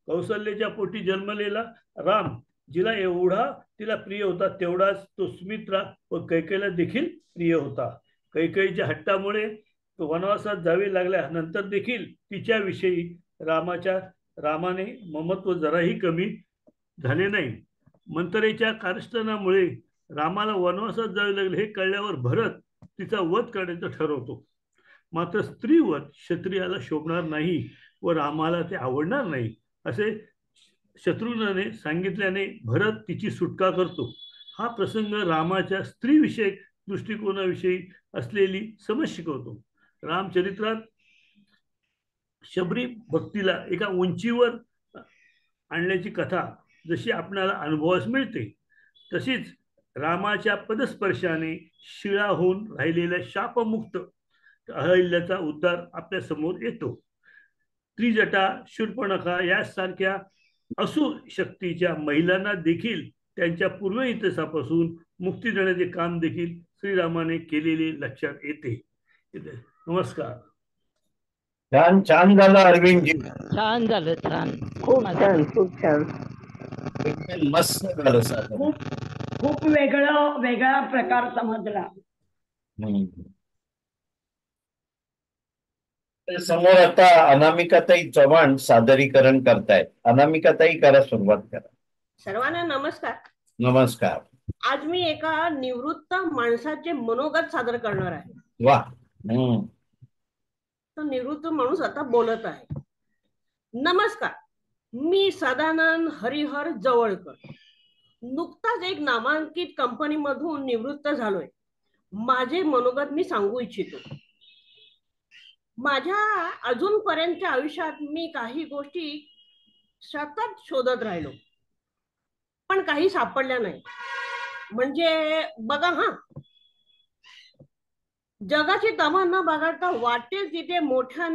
कौशल्याच्या पोटी जन्मलेला राम, जिला एवढा तिला प्रिय होता तेवढाच तो सुमित्रा व कैकेयीला देखील प्रिय होता. कैकेयीच्या हट्टामुळे तो वनवासात जावे लागल्यानंतर देखील तिच्याविषयी रामाने ममत्व जराही कमी झाले नाही. मंथरेच्या कारस्थानामुळे रामाला वनवासात जावे लागले हे कळल्यावर भरत तिचा वध करण्याचं ठरवतो. मात्र स्त्रीवध क्षत्रियाला शोभणार नाही व रामाला ते आवडणार नाही असे शत्रुघ्नाने सांगितल्याने भरत तिची सुटका करतो. हा प्रसंग रामाच्या स्त्रीविषयक दृष्टिकोनाविषयी असलेली समज शिकवतो. रामचरित्रात शबरी भक्तीला एका उंचीवर आणल्याची कथा जशी आपल्याला अनुभवास मिळते, तशीच रामाच्या पदस्पर्शाने शिळा होऊन राहिलेल्या शापमुक्त अहल्याचा उद्धार आपल्या समोर येतो. त्रिजटा, शूर्पणखा यासारख्या असुर शक्तीच्या महिलांना देखील त्यांच्या पूर्व इतिहासापासून मुक्ती देण्याचे काम देखील श्रीरामाने केलेले लक्षात येते. नमस्कार. छान छान झालं अरविंदजी. छान झालं, छान, खूप छान, खूप छान. एकदम मस्त झालं सादर. खूप वेगळा प्रकार समजला. समोर आता अनामिकाताई चव्हाण सादरीकरण करतायत. अनामिकाताई करा, सुरुवात करा. सर्वांना नमस्कार. नमस्कार. आज मी एका निवृत्त माणसाचे मनोगत सादर करणार आहे. वा. तो निवृत्त माणूस आता बोलत आहे. नमस्कार, मी सदानंद हरिहर जवळकर. नुकताच एक नामांकित कंपनीमधून निवृत्त झालोय. माझे मनोगत मी सांगू इच्छितो. माझ्या अजूनपर्यंतच्या आयुष्यात मी काही गोष्टी सतत शोधत राहिलो, पण काही सापडल्या नाही. म्हणजे बघा, जगाची तमा न बाळगता वाटेल तिथे मोठ्या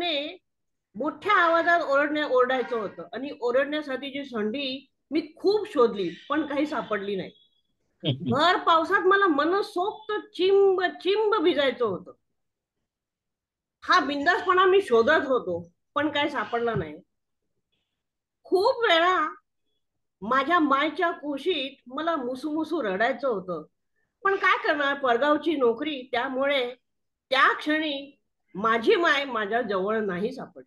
आवाजात ओरडायचं होतं, आणि ओरडण्यासाठीची संधी मी खूप शोधली, पण काही सापडली नाही. भर पावसात मला मनसोक्त चिंब चिंब भिजायचं होतं. हा बिंदासपणा मी शोधत होतो, पण काही सापडला नाही. खूप वेळा माझ्या मायच्या कुशीत मला मुसुमुसू रडायचं होतं, पण काय करणार, परगावची नोकरी, त्यामुळे त्या क्षणी माझी माय माझ्या जवळ नाही सापडली.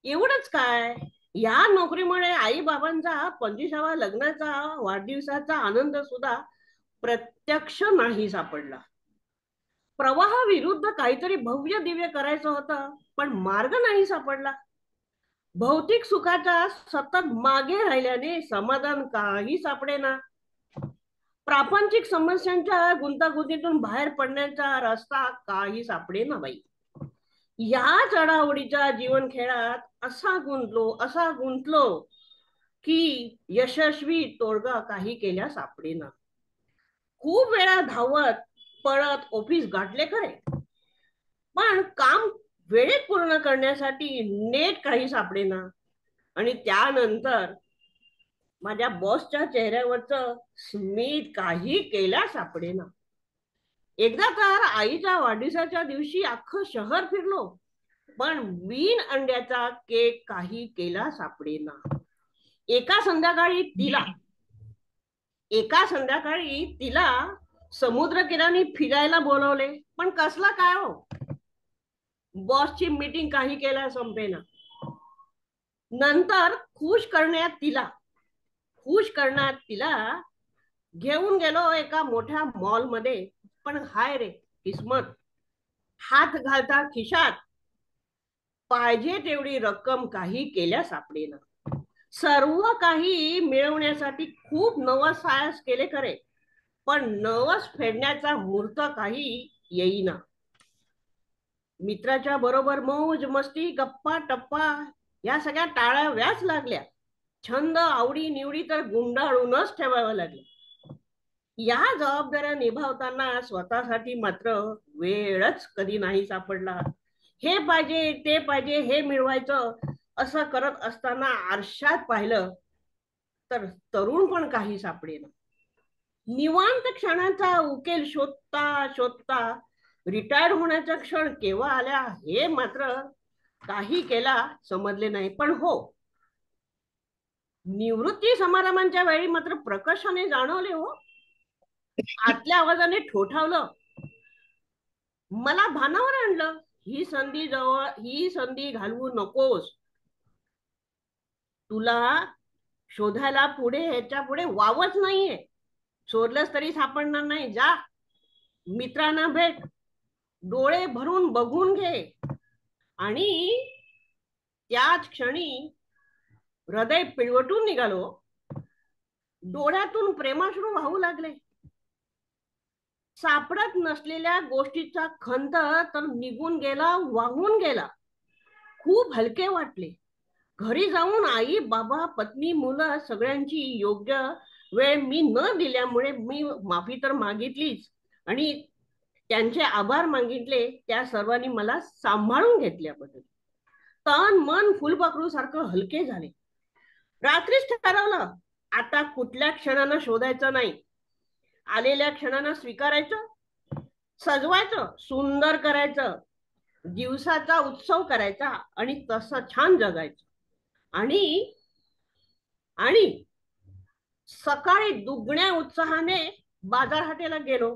एवढंच काय, या नोकरीमुळे आई बाबांचा 25व्या लग्नाचा वाढदिवसाचा आनंद सुद्धा प्रत्यक्ष नाही सापडला. प्रवाहाविरुद्ध काहीतरी भव्य दिव्य करायचं होतं, पण मार्ग नाही सापडला. भौतिक सुखाचा सतत मागे राहिल्याने समाधान काही सापडेना. प्रापंचिक समस्यांच्या गुंतागुंतीतून बाहेर पडण्याचा रस्ता काही सापडेना बाई. या चढाओढीच्या जीवन खेळात असा गुंतलो की यशस्वी तोडगा काही केल्या सापडेना. खूप वेळा धावत पळत ऑफिस गाठले खरे, पण काम वेळेत पूर्ण करण्यासाठी नेट काही सापडेना. आणि त्यानंतर माझ्या बॉसच्या चेहऱ्यावरचं स्मित काही केल्या सापडेना. एकदा तर आईच्या वाढदिवसाच्या दिवशी अख्खं शहर फिरलो, पण बिन अंड्याचा केक काही केला सापडेना. एका संध्याकाळी तिला समुद्रकिनारी फिरायला बोलवले, पण कसला काय हो, बॉसची मीटिंग काही केल्या संपेना. नंतर खुश करण्यात तिला घेऊन गेलो एका मोठ्या मॉल मध्ये, पण हाय रे किस्मत, हात घालता खिशात पाहिजे तेवढी रक्कम काही केल्या सापडेना. सर्व काही मिळवण्यासाठी खूप नवस साहस केले खरे, पण नवस फेडण्याचा मुहूर्त काही येईना. मित्राच्या बरोबर मौज मस्ती गप्पा टप्पा या सगळ्या टाळाव्याच लागल्या. छंद आवडी निवडी तर गुंडाळूनच ठेवाव्या लागल्या. या जबाबदाऱ्या निभावताना स्वतःसाठी मात्र वेळच कधी नाही सापडला. हे पाहिजे ते पाहिजे हे मिळवायचं असं करत असताना आरशात पाहिलं तर तरुण पण काही सापडेना. निवांत क्षणाचा उकेल शोधता रिटायर होण्याचा क्षण केव्हा आल्या हे मात्र काही केला समजले नाही. पण हो, निवृत्ती समारंभाच्या वेळी मात्र प्रकर्षाने जाणवले हो. आतल्या आवाजाने ठोठावलं, मला भानावर आणलं, ही संधी घालवू नकोस. तुला शोधायला ह्याच्या पुढे वावच नाहीये. शोधलंस तरी सापडणार नाही. जा, मित्रांना भेट, डोळे भरून बघून घे. आणि त्याच क्षणी हृदय पिळवटून निघालो. डोळ्यातून प्रेमाश्रू वाहू लागले. सापडत नसलेल्या गोष्टीचा खंत तर निघून गेला, वाहून गेला. खूप हलके वाटले. घरी जाऊन आई बाबा पत्नी मुलं सगळ्यांची योग्य वेळ मी न दिल्यामुळे मी माफी तर मागितलीच, आणि त्यांचे आभार मागितले त्या सर्वांनी मला सांभाळून घेतल्याबद्दल. तन मन फुलपाखरू सारखं हलके झाले. रात्रीच ठरवलं, आता कुठल्या क्षणानं शोधायचं नाही. आलेल्या क्षणानं स्वीकारायचं, सजवायचं, सुंदर करायचं, दिवसाचा उत्सव करायचा आणि तसं छान जगायचं. आणि सकाळी दुगण्या उत्साहाने बाजारहाटेला गेलो.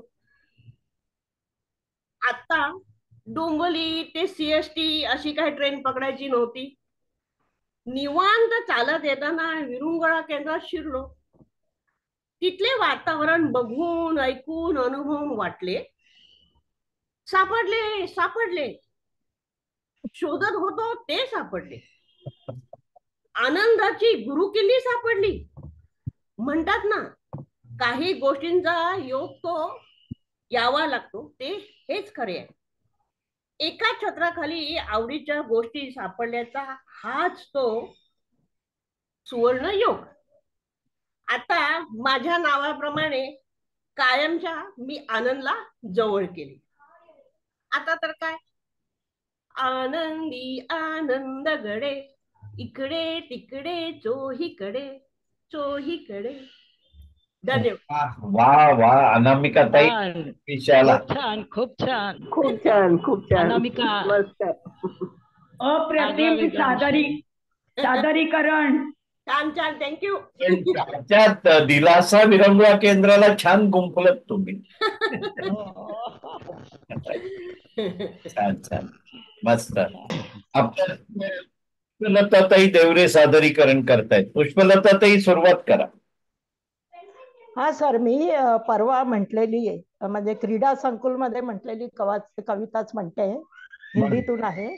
आता डोंबिवली ते सीएसटी अशी काही ट्रेन पकडायची नव्हती. निवांत चालत येताना विरुंगळा केंद्रात शिरलो. तिथले वातावरण बघून ऐकून अनुभवून वाटले सापडले सापडले. शोधत होतो ते सापडले. आनंदाची गुरुकिल्ली सापडली. म्हणतात ना, काही गोष्टींचा योग तो यावा लागतो, ते हेच खरे आहे. एका छत्राखाली आवडीच्या गोष्टी सापडल्याचा हाच तो सुवर्ण योग. आता माझ्या नावाप्रमाणे कायमच्या मी आनंदला जवळ केली. आता तर काय, आनंदी आनंदगडे, इकडे तिकडे चोहीकडे चोहीकडे. धन्यवाद. वा वा अनामिकाताई, छान, विशाला. खूप छान, खूप छान. खूप छान, खूप छान. अनामिका, मस्त. अप्रतिम सादरीकरण. छान छान, थँक्यू. त्याच्यात दिलासा विरंगुळा केंद्राला छान गुंफलत तुम्ही. छान छान, मस्त. आपल्या पुष्पलताताई देवरे सादरीकरण करतायत. पुष्पलताताई, सुरुवात करा. हा सर, मी परवा म्हटलेली म्हणजे क्रीडा संकुल मध्ये म्हटलेली कविताच म्हणते, हिंदीतून आहे.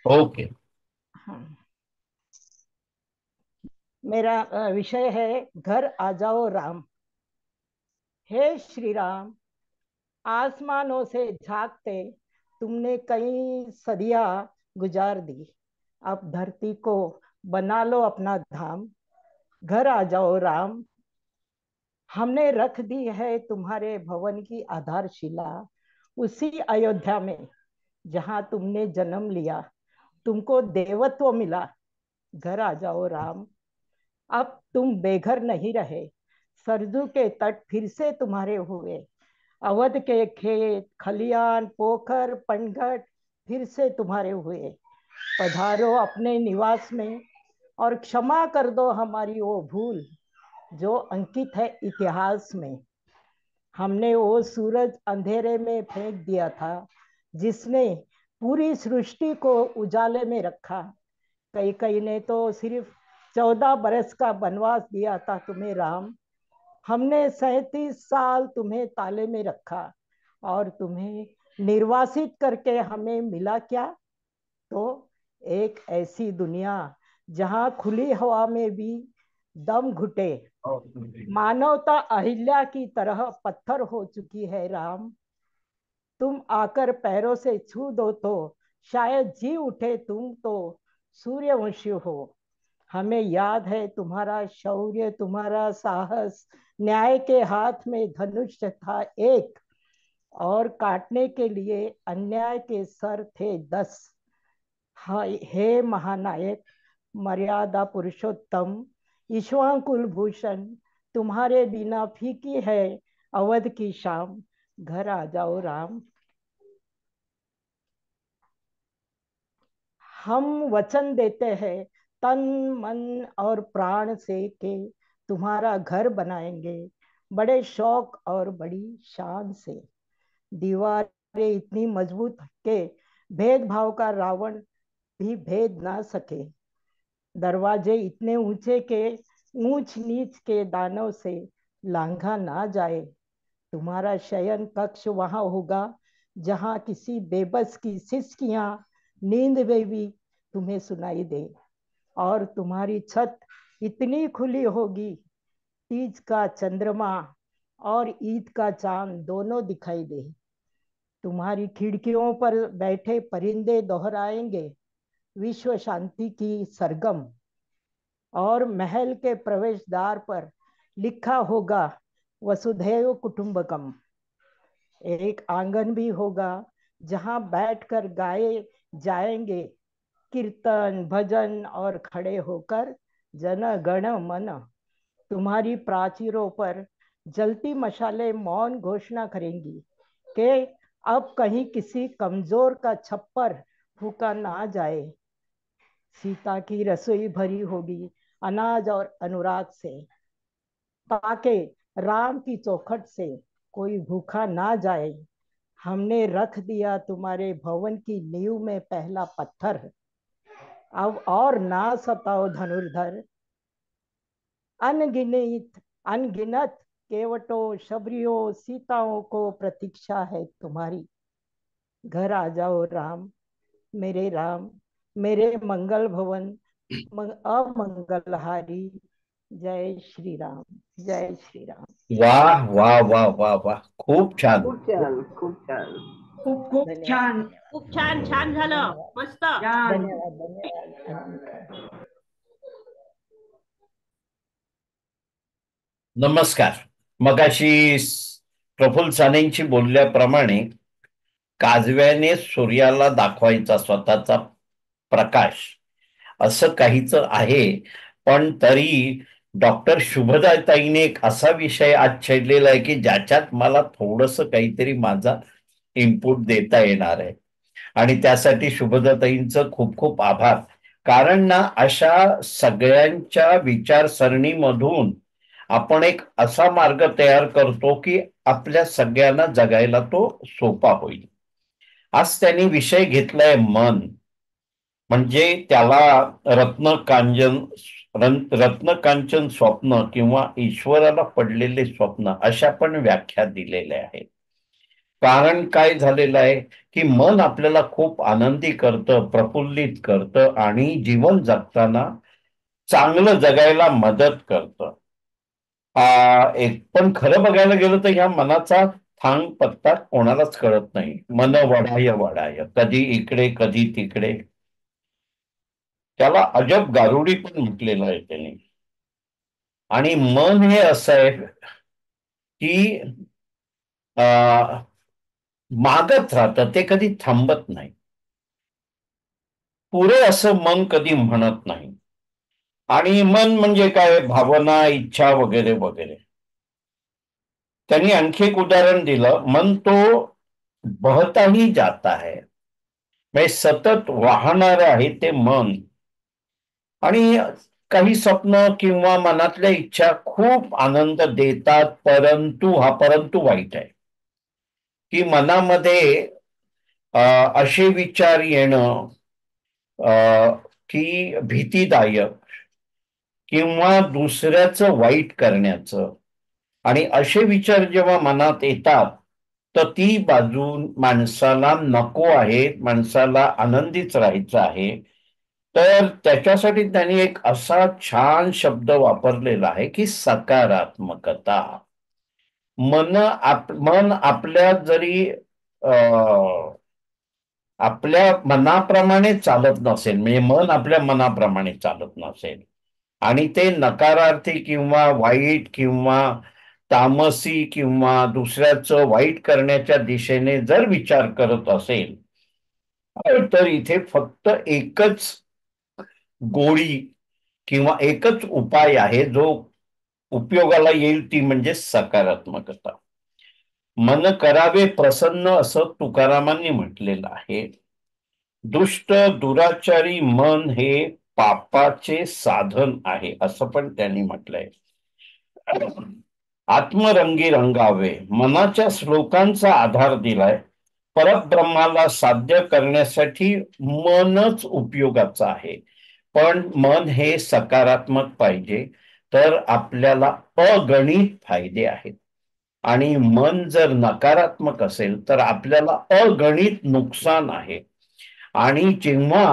ओके. मेरा विषय है घर आ जाओ राम. हे श्री राम, आसमानों से झांकते तुमने कई सदियां गुजार दी. अब धरती को बना लो अपना धाम. घर आ जाओ राम, हमने रख दी है तुम्हारे भवन की आधारशिला. उसी अयोध्या में जहां तुमने जन्म लिया, तुमको देवत्व मिला. घर आ जाओ राम, अब तुम बेघर नहीं रहे. सरजू के तट फिर से तुम्हारे हुए. अवध के खेत खलियान पोखर पनघट फिर से तुम्हारे हुए. पधारो अपने निवास में और क्षमा कर दो हमारी वो भूल जो अंकित है इतिहास में. हमने वो सूरज अंधेरे में फेंक दिया था जिसने पूरी सृष्टि को उजाले में रखा. कई कई ने तो सिर्फ 14 बरस का वनवास दिया था तुम्हें राम. हमने 37 साल तुम्हें ताले में रखा और तुम्हें निर्वासित करके हमें मिला क्या? तो एक ऐसी दुनिया जहां खुली हवा में भी दम घुटे. मानवता अहिल्या की तरह पत्थर हो चुकी है राम. तुम आकर पैरों से छू दो तो शायद जी उठे. तुम तो सूर्यवंशी हो. हमें याद है तुम्हारा शौर्य, तुम्हारा साहस. न्याय के हाथ में धनुष था एक और काटने के लिए अन्याय के सर थे 10. हे महानायक, मर्यादा पुरुषोत्तम, ईश्वाकुल भूषण, तुम्हारे बिना फीकी है अवध की शाम. घर आ जाओ राम. हम वचन देते हैं तन मन और प्राण से कि तुम्हारा घर बनाएंगे बड़े शौक और बड़ी शान से. दीवारें इतनी मजबूत के भेदभाव का रावण भी भेद ना सके. दरवाजे इतने ऊंचे के ऊंच नीच के दानों से लांघा ना जाए. तुम्हारा शयन कक्ष वहां होगा जहां किसी बेबस की सिसकियां नींद में भी तुम्हें सुनाई दे. और तुम्हारी छत इतनी खुली होगी तीज का चंद्रमा और ईद का चांद दोनों दिखाई दे. तुम्हारी खिड़कियों पर बैठे परिंदे दोहराएंगे विश्व शांति की सरगम. और महल के प्रवेश द्वार पर लिखा होगा वसुधैव कुटुंबकम. एक आंगन भी होगा जहां बैठकर गाए जाएंगे कीर्तन भजन और खड़े होकर जन गण मन. तुम्हारी प्राचीरों पर जलती मशालें मौन घोषणा करेंगी कि अब कहीं किसी कमजोर का छप्पर फूका ना जाए. सीता की रसोई भरी होगी अनाज और अनुराग से. ताकि राम की चौखट से कोई भूखा ना जाए। हमने रख दिया तुम्हारे भवन की नींव में पहला पत्थर, अब और ना सताओ धनुर्धर। अनगिनत अनगिनत केवटों शबरियों सीताओं को प्रतीक्षा है तुम्हारी। घर आ जाओ राम, मेरे मंगल भवन अमंगलहारी। जय श्री राम, जय श्री राम। वाह वाह वाह वाह वाह, खूप छान. खूप छान, खूप छान. खूप खूप छान. खूप छान, छान झालं, मस्त. छान. धन्यवाद धन्यवाद. नमस्कार. मगाशी प्रफुल्ल सानेंची बोलल्याप्रमाणे काजव्याने सूर्याला दाखवायचा स्वतःचा प्रकाश असं काहीच आहे, पण तरी डॉक्टर शुभदाताईने एक असा विषय आज छेडलेला आहे की ज्याच्यात मला थोडस काहीतरी माझा इनपुट देता येणार आहे. आणि त्यासाठी शुभदाताईंचं खूप खूप आभार. कारण ना अशा सगळ्यांच्या विचारसरणीमधून आपण एक असा मार्ग तयार करतो की आपल्या सगळ्यांना जगायला तो सोपा होईल. आज त्यांनी विषय घेतलाय मन, म्हणजे त्याला रत्नकांचन स्वप्न किंवा ईश्वराला पडलेले स्वप्न अशा पण व्याख्या दिलेल्या आहेत. कारण काय झालेलं आहे की मन आपल्याला खूप आनंदी करतं, प्रफुल्लित करतं आणि जीवन जगताना चांगलं जगायला मदत करतं. एक पण खरं बघायला गेलं तर ह्या मनाचा थांग पत्ता कोणालाच कळत नाही. मन वढाय वढाय, कधी इकडे कधी तिकडे. त्याला अजब गारुडी पण म्हटलेलं आहे त्याने. आणि मन हे असं आहे की मागत राहतं, ते कधी थांबत नाही. पुरे असं मन कधी म्हणत नाही. आणि मन म्हणजे काय, भावना, इच्छा वगैरे वगैरे. त्यांनी आणखी एक उदाहरण दिलं, मन तो बहता ही जाता है, म्हणजे सतत वाहणार आहे ते मन. आणि काही स्वप्न किंवा मनातल्या इच्छा खूप आनंद देतात, परंतु हा परंतु वाईट आहे की मनामध्ये असे विचार येणं की भीतीदायक किंवा दुसऱ्याचं वाईट करण्याचं, आणि असे विचार जेव्हा मनात येतात तर ती बाजू माणसाला नको आहे, माणसाला आनंदीच राहायचं आहे. तर त्याच्यासाठी त्यांनी एक असा छान शब्द वापरलेला आहे की सकारात्मकता. मन आपल्या जरी आपल्या मनाप्रमाणे चालत नसेल, म्हणजे मन आपल्या मनाप्रमाणे चालत नसेल आणि ते नकारार्थी किंवा वाईट किंवा तामसी किंवा दुसऱ्याचं वाईट करण्याच्या दिशेने जर विचार करत असेल तर इथे फक्त एकच गोळी किंवा एकच उपाय आहे जो उपयोगाला येईल, ती म्हणजे सकारात्मकता. मन करावे प्रसन्न असं तुकारामांनी म्हटलेलं आहे. दुष्ट दुराचारी मन हे पापाचे साधन आहे असं पण त्यांनी म्हटलंय. आत्मरंगी रंगावे, मनाच्या श्लोकांचा आधार दिलाय. परब्रह्माला साध्य करण्यासाठी मनच उपयोगाचं आहे, पण मन हे सकारात्मक पाहिजे तर आपल्याला अगणित फायदे आहेत. आणि मन जर नकारात्मक असेल तर आपल्याला अगणित नुकसान आहे. आणि जेव्हा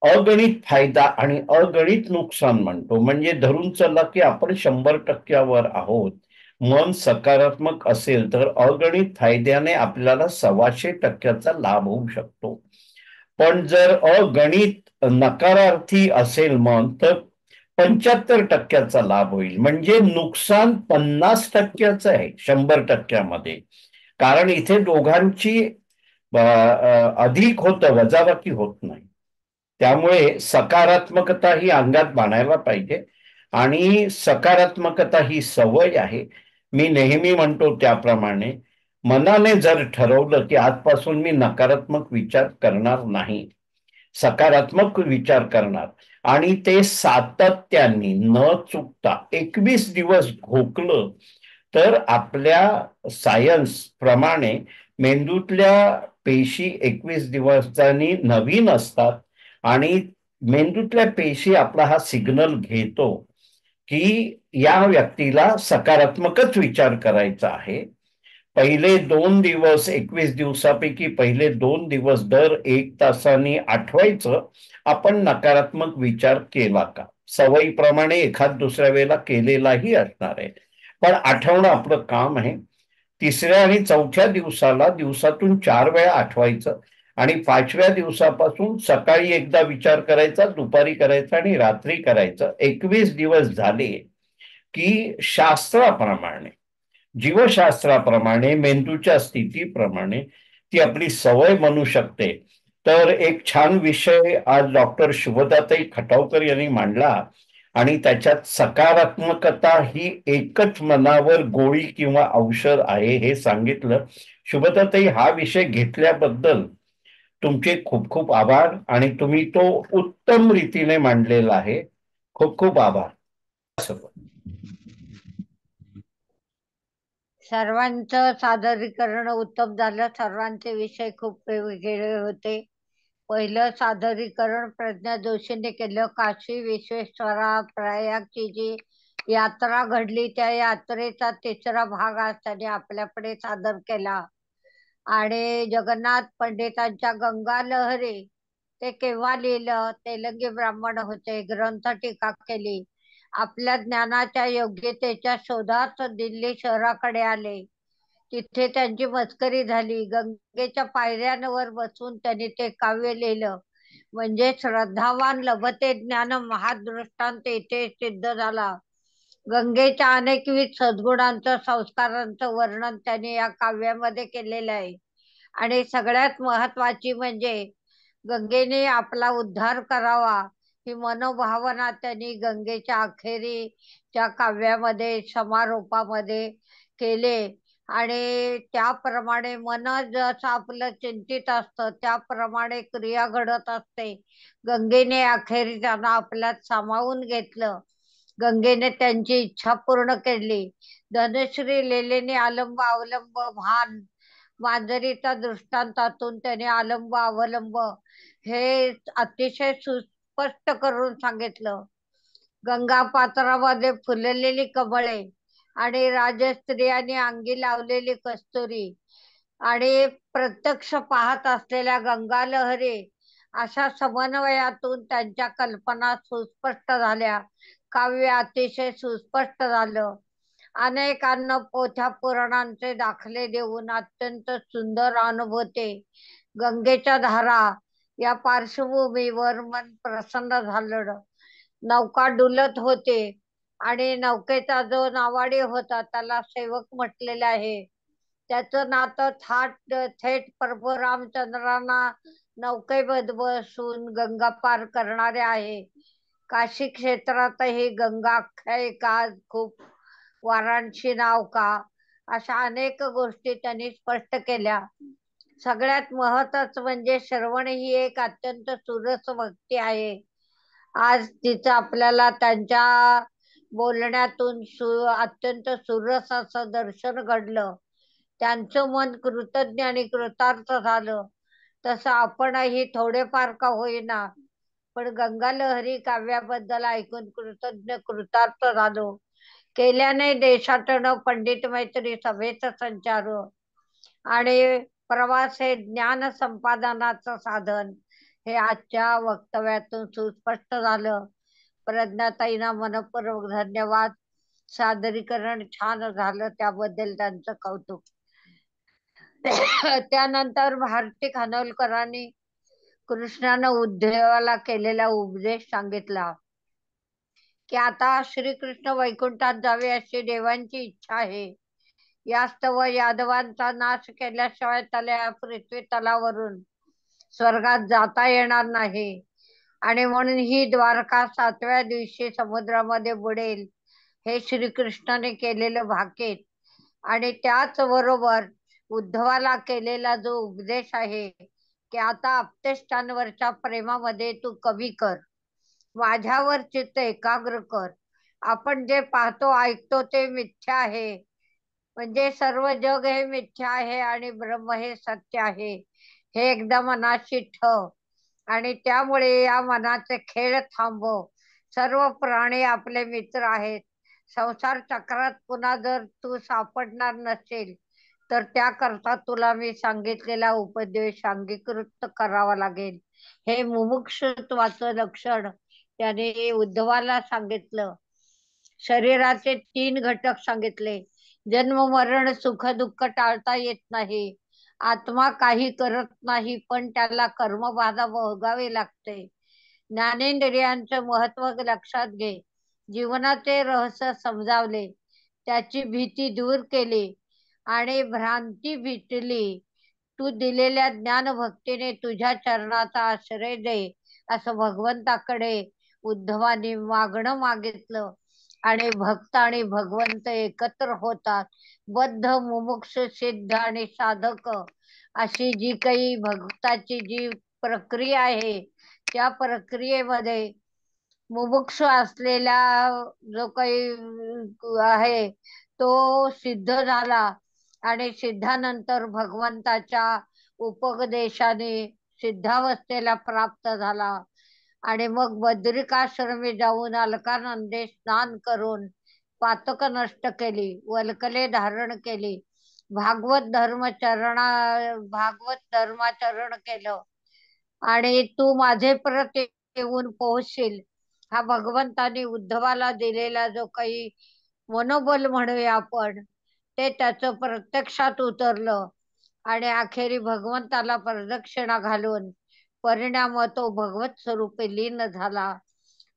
अगणित फायदा आणि अगणित नुकसान म्हणतो, म्हणजे धरून चला की आपण 100% आहोत. मन सकारात्मक असेल तर अगणित फायद्याने आपल्याला 125% लाभ होऊ शकतो. पण जर अगणित नकारार्थी असेल मन तर 75% लाभ होईल, म्हणजे नुकसान 50% आहे 100%. कारण इथे दोघांची अधिक होतं, वजाबाकी होत नाही. त्यामुळे सकारात्मकता ही अंगात बाणायला पाहिजे आणि सकारात्मकता ही सवय आहे. मी नेहमी म्हणतो त्याप्रमाणे मनाने जर ठरवलं की आजपासून मी नकारात्मक विचार करणार नाही सकारात्मक विचार करणार आणि ते सातत्याने न चुकता 21 दिवस घोकलं तर आपल्या सायन्स प्रमाणे मेंदूतल्या पेशी 21 दिवसांनी नवीन असतात आणि मेंदूतल्या पेशी आपला हा सिग्नल घेतो की या व्यक्तीला सकारात्मकच विचार करायचा आहे. पहिले 2 दिवस 21 दिवसापैकी पहिले 2 दिवस दर 1 तासाने आठवायचं आपण नकारात्मक विचार केला का. सवयीप्रमाणे एखाद दुसऱ्या वेळेला केलेलाही असणार आहे, पण आठवणं आपलं काम आहे. 3ऱ्या आणि 4थ्या दिवसाला दिवसातून 4 वेळा आठवायचं आणि 5व्या दिवसापासून सकाळी एकदा विचार करायचा, दुपारी करायचा आणि रात्री करायचं. 21 दिवस झाले की शास्त्राप्रमाणे, जीवशास्त्राप्रमाणे, मेंदूच्या स्थितीप्रमाणे ती आपली सवय बनू शकते. तर एक छान विषय आज डॉक्टर शुभदाताई खटावकर यांनी मांडला आणि त्याच्यात सकारात्मकता ही एकच मनावर गोळी किंवा औषध आहे हे सांगितलं. शुभदाताई, हा विषय घेतल्याबद्दल तुमचे खूप खूप आभार आणि तुम्ही तो उत्तम रीतीने मांडलेला आहे. खूप खूप आभार. सर्वांचं सादरीकरण उत्तम झालं. सर्वांचे विषय खूप वेगवेगळे होते. पहिलं सादरीकरण प्रज्ञा जोशीने केलं. काशी विश्वेश्वरा प्रयागची जी यात्रा घडली त्या यात्रेचा 3रा भाग आज त्यांनी आपल्याकडे सादर केला. आणि जगन्नाथ पंडितांच्या गंगा लहरी ते केव्हा लिहिलं, तेलंगी ब्राह्मण होते, ग्रंथ टीका केली. आपल्या ज्ञानाच्या योग्यतेच्या शोधात दिल्ली शहराकडे आले. तिथे त्यांची मस्करी झाली. गंगेच्या पायऱ्यांवर बसून त्यांनी ते काव्य लिहिलं. म्हणजे श्रद्धावान लभते ज्ञान महादृष्टांत इथे सिद्ध झाला. गंगेच्या अनेकविध सद्गुणांचं, संस्कारांचं वर्णन त्यांनी या काव्यामध्ये केलेलं आहे. आणि सगळ्यात महत्वाची म्हणजे गंगेने आपला उद्धार करावा ही मनोभावना त्यांनी गंगेच्या अखेरीच्या काव्यामध्ये समारोपामध्ये केले. आणि त्याप्रमाणे मन जसं आपलं चिंतित असतं त्याप्रमाणे क्रिया घडत असते. गंगेने अखेरी त्यांना आपल्यात सामावून घेतलं. गंगेने त्यांची इच्छा पूर्ण केली. धनश्री लेलेने आलंब अवलंब भान मांजरीचा दृष्टांतातून त्याने आलंब अवलंब हे अतिशय सुस्पष्ट करून सांगितलं. गंगा पात्रामध्ये फुललेली कमळे आणि राजस्त्रियांनी अंगी लावलेली कस्तुरी आणि प्रत्यक्ष पाहत असलेल्या गंगा लहरी अशा समन्वयातून त्यांच्या कल्पना सुस्पष्ट झाल्या. काव्य अतिशय सुस्पष्ट झालं. अनेकांना पोथ्या पुराणांचे दाखले देऊन अत्यंत सुंदर अनुभवते. गंगेच्या धारा या पार्श्वभूमीवर मन प्रसन्न झालं. नौका डुलत होते आणि नौकेचा जो नावाडी होता त्याला सेवक म्हटलेले आहे. त्याचं नातं थेट प्रभू रामचंद्रांना नौकेमध्ये बसून गंगा पार करणारे आहे. काशी क्षेत्रातही गंगा आख्यायिका खूप, वाराणसी नाव का, अशा अनेक गोष्टी त्यांनी स्पष्ट केल्या. सगळ्यात महत्वाचं म्हणजे श्रवण ही एक अत्यंत सुरस भक्ती आहे. आज तिचं आपल्याला त्यांच्या बोलण्यातून अत्यंत सुरस असं दर्शन घडलं. त्यांचं मन कृतज्ञ आणि कृतार्थ झालं. तसं आपणही थोडेफार का होईना पण गंगा लहरी काव्याबद्दल ऐकून कृतज्ञ कृतार्थ झालो. केल्याने देशाटन पंडित मैत्री सभेचं संचार आणि प्रवास हे ज्ञान संपादनाचं साधन हे आजच्या वक्तव्यातून सुस्पष्ट झालं. प्रज्ञाताईंना मनपूर्वक धन्यवाद. सादरीकरण छान झालं त्याबद्दल त्यांचं कौतुक. त्यानंतर भारती खानोलकरांनी कृष्णानं उद्धवाला केलेला उपदेश सांगितला की आता श्रीकृष्ण वैकुंठात जावे अशी देवांची इच्छा आहे. यास्तव यादवांचा नाश केल्याशिवाय त्याला पृथ्वी तलावरून स्वर्गात जाता येणार नाही आणि म्हणून ही द्वारका 7व्या दिवशी समुद्रामध्ये बुडेल हे श्रीकृष्णाने केलेलं भाकीत. आणि त्याच बरोबर उद्धवाला केलेला जो उपदेश आहे की आता आप्तेष्टांवरच्या प्रेमामध्ये तू कमी कर, माझ्यावर चित्त एकाग्र कर. आपण जे पाहतो ऐकतो ते मिथ्या आहे, म्हणजे सर्व जग हे मिथ्या आहे आणि ब्रह्म हे सत्य आहे, हे एकदा मनाशी ठेव. आणि त्यामुळे या मनाचे खेळ थांबव. सर्व प्राणी आपले मित्र आहेत. संसार चक्रात पुन्हा जर तू सापडणार नसेल तर त्याकरता तुला मी सांगितलेला उपदेश अंगीकृत करावा लागेल. हे मुमुक्षुत्वाचं लक्षण त्याने उद्धवाला सांगितलं. शरीराचे 3 घटक सांगितले. जन्म मरण सुख दुःख टाळता येत नाही. आत्मा काही करत नाही, पण त्याला कर्मबाधा भोगावी लागते. ज्ञानेंद्रियांचं महत्व लक्षात घे. जीवनाचे रहस्य समजावले, त्याची भीती दूर केली आणि भ्रांती मिटली. तू दिलेल्या ज्ञान भक्तीने तुझ्या चरणाचा आश्रय दे, असं भगवंताकडे उद्धवाने मागणं मागितलं. आणि भक्त आणि भगवंत एकत्र होतात. बद्ध मुमुक्ष सिद्ध आणि साधक अशी जी काही भक्ताची जी प्रक्रिया आहे, त्या प्रक्रियेमध्ये मुमुक्ष असलेला जो काही आहे तो सिद्ध झाला आणि सिद्धानंतर भगवंताच्या उपदेशाने सिद्धावस्थेला प्राप्त झाला. आणि मग बद्रिकाश्रमी जाऊन अलकानंदे स्नान करून पातक नष्ट केली, वल्कले धारण केली, भागवत धर्माचरण केलं. आणि तू माझे परत येऊन पोहोचशील, हा भगवंताने उद्धवाला दिलेला जो काही मनोबल म्हणूया आपण, ते त्याचं प्रत्यक्षात उतरलं. आणि अखेरी भगवंताला प्रदक्षिणा घालून परिणाम तो भगवत स्वरूपी लीन झाला.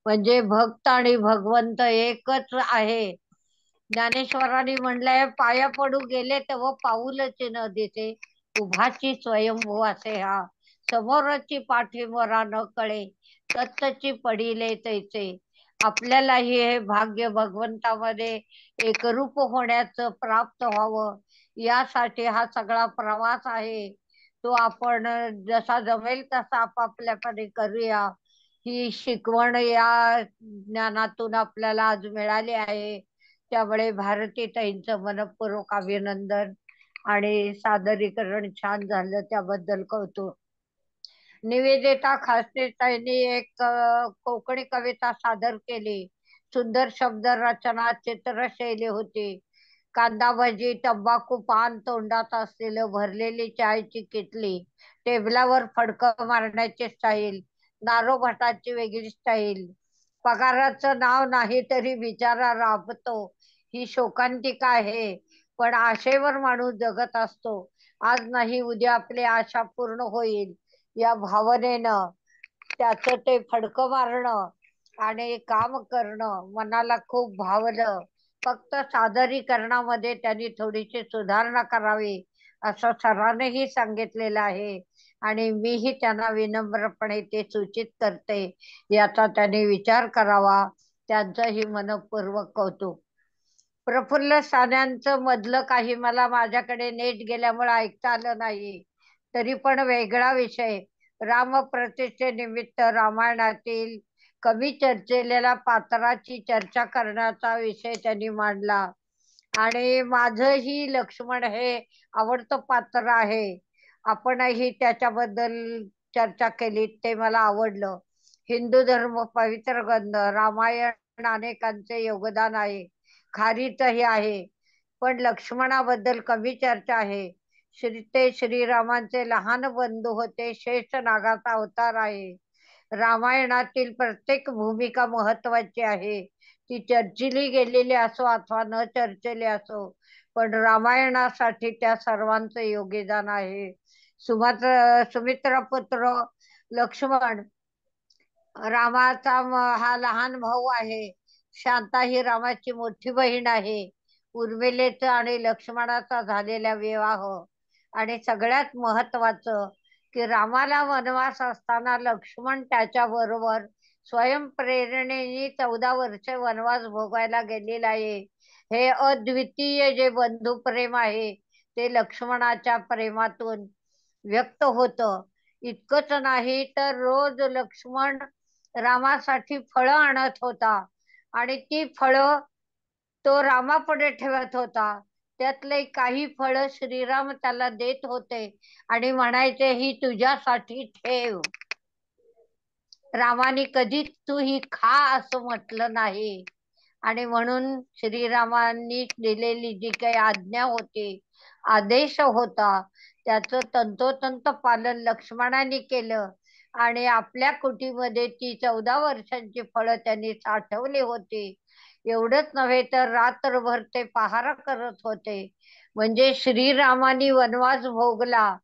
म्हणजे भक्त आणि भगवंत एकच आहे. ज्ञानेश्वरांनी म्हणलंय, पाया पडू गेले तेव्हा पाऊलच न दिसे, उभाची स्वयंभू असे हा. समोरची पाठीमोरा न कळे, तत्तची पडिले तैसे. आपल्यालाही हे भाग्य भगवंतामध्ये एकरूप होण्याचं प्राप्त व्हावं, यासाठी हा सगळा प्रवास आहे. तो आपण जसा जमेल तसा आपापल्यापणे करूया. ही शिकवण या ज्ञानातून आपल्याला आज मिळाली आहे. त्यामुळे भारती ताईंचं मनपूर्वक अभिनंदन आणि सादरीकरण छान झालं, त्याबद्दल कौतुक. निवेदिता खासने ताईंनी एक कोकणी कविता सादर केली. सुंदर शब्द रचना, चित्रशैली होती. कांदा भजी, तंबाखू, पान तोंडात असलेलं भरलेली चायची किटली, टेबलावर फडकं मारण्याची स्टाईल, नारो भटाची वेगळी स्टाईल, पगाराचं नाव नाही तरी बिचारा राबतो, ही शोकांतिका आहे. पण आशेवर माणूस जगत असतो. आज नाही उद्या आपली आशा पूर्ण होईल, या भावनेनं त्याचं ते फडकं मारणं आणि काम करणं मनाला खूप भावलं. फक्त सादरीकरणामध्ये त्यांनी थोडीशी सुधारणा करावी, असं सरांनीही सांगितलेलं आहे. आणि मीही त्यांना विनम्रपणे ते सूचित करते, याचा त्यांनी विचार करावा. त्यांचंही मनपूर्वक कौतुक. प्रफुल्ल सान्यांचं मधलं काही मला माझ्याकडे नेट गेल्यामुळे ऐकता आलं नाही, तरी पण वेगळा विषय. रामप्रतिष्ठेनिमित्त रामायणातील कमी चर्चेलेल्या पात्राची चर्चा करण्याचा विषय त्यांनी मांडला. आणि माझंही लक्ष्मण हे आवडतं पात्र आहे. आपणही त्याच्याबद्दल चर्चा केली, ते मला आवडलं. हिंदू धर्म पवित्र ग्रंथ रामायण अनेकांचे योगदान आहे, खारीचही आहे, पण लक्ष्मणाबद्दल कमी चर्चा आहे. ते श्रीरामांचे लहान बंधू होते, शेष नागाचा अवतार आहे. रामायणातील प्रत्येक भूमिका महत्वाची आहे, ती चर्चिली गेलेली असो अथवा न चर्चेली असो, पण रामायणासाठी त्या सर्वांचं योगदान आहे. सुमित्रा पुत्र लक्ष्मण रामाचा हा लहान भाऊ आहे. शांता ही रामाची मोठी बहीण आहे. उर्मिलेचा आणि लक्ष्मणाचा झालेला विवाह, आणि सगळ्यात महत्वाचं की रामाला वनवास असताना लक्ष्मण त्याच्या बरोबर स्वयंप्रेरणेने 14 वर्ष वनवास भोगायला गेलेला आहे. हे अद्वितीय जे बंधुप्रेम आहे ते लक्ष्मणाच्या प्रेमातून व्यक्त होतं. इतकंच नाही तर रोज लक्ष्मण रामासाठी फळं आणत होता आणि ती फळं तो रामापुढे ठेवत होता. त्यातले काही फळं श्रीराम त्याला देत होते आणि म्हणायचे ही तुझ्यासाठी ठेव. रामाने कधीच तू ही खा असं म्हटलं नाही. आणि म्हणून श्रीरामांनी दिलेली जी काही आज्ञा होती, आदेश होता, त्याचं तंतोतंत पालन लक्ष्मणाने केलं आणि आपल्या कुटीमध्ये ती 14 वर्षांची फळं त्यांनी साठवली होती. एवढंच नव्हे तर रात्रभर ते पहारा करत होते. म्हणजे श्रीरामानी वनवास भोगला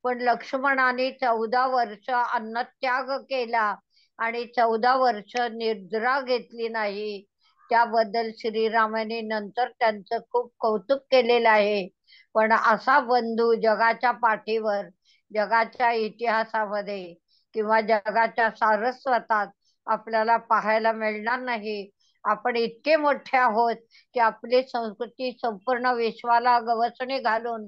पण लक्ष्मणाने 14 वर्ष अन्नत्याग केला आणि 14 वर्ष निद्रा घेतली नाही. त्याबद्दल श्रीरामाने नंतर त्यांचं खूप कौतुक केलेलं आहे. पण असा बंधू जगाच्या पाठीवर, जगाच्या इतिहासामध्ये किंवा जगाच्या सारस्वतात आपल्याला पाहायला मिळणार नाही. आपण इतके मोठे आहोत की आपली संस्कृती संपूर्ण विश्वाला गवसणी घालून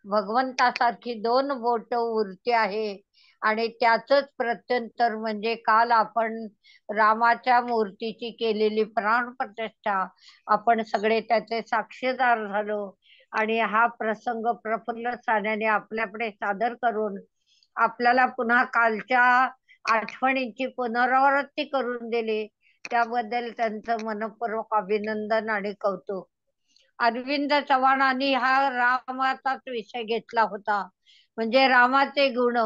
भगवंतासारखी 2 बोट उरते आहे. आणि त्याचंच प्रत्यंतर म्हणजे काल आपण रामाच्या मूर्तीची केलेली प्राण प्रतिष्ठा, आपण सगळे त्याचे साक्षीदार झालो. आणि हा प्रसंग प्रफुल्ल साण्याने आपल्यापुढे सादर करून आपल्याला पुन्हा कालच्या आठवणींची पुनरावृत्ती करून दिली. त्याबद्दल त्यांचं मनपूर्वक अभिनंदन आणि कौतुक. अरविंद चव्हाणांनी हा रामाचाच विषय घेतला होता. म्हणजे रामाचे गुण,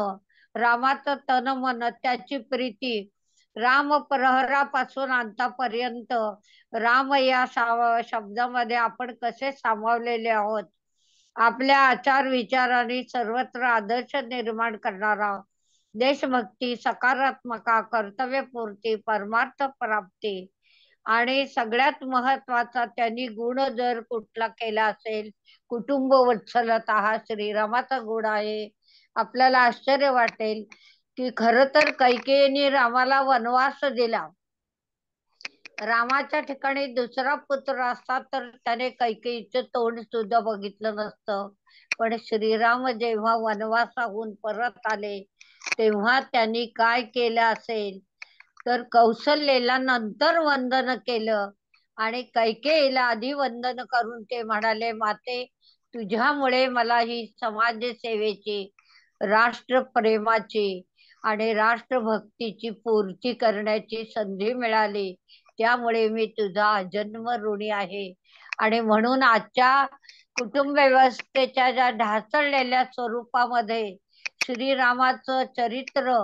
रामाचं तन मन, त्याची प्रीती, राम प्रहरापासून अंतापर्यंत राम या शब्दामध्ये आपण कसे सामावलेले आहोत. आपल्या आचार विचाराने सर्वत्र आदर्श निर्माण करणारा, देशभक्ती, सकारात्मका, कर्तव्यपूर्ती, परमार्थ प्राप्ती आणि सगळ्यात महत्वाचा त्यांनी गुण जर कुठला केला असेल, कुटुंब वत्सलता, हा श्रीरामाचा गुण आहे. आपल्याला आश्चर्य वाटेल की खरं तर कैकेयीने रामाला वनवास दिला. रामाच्या ठिकाणी दुसरा पुत्र असता तर त्याने कैकेयीचं तोंड सुद्धा बघितलं नसतं. पण श्रीराम जेव्हा वनवासाहून परत आले तेव्हा त्यांनी काय केलं असेल तर कौशल्येला नंतर वंदन केलं आणि कैकेयीला आधी वंदन करून ते म्हणाले, माते तुझ्यामुळे मला ही समाजसेवेची, राष्ट्रप्रेमाची आणि राष्ट्रभक्तीची पूर्ती करण्याची संधी मिळाली. त्यामुळे मी तुझा जन्म ऋणी आहे. आणि म्हणून आजच्या कुटुंब व्यवस्थेच्या ज्या ढासळलेल्या स्वरूपामध्ये श्रीरामाचं चरित्र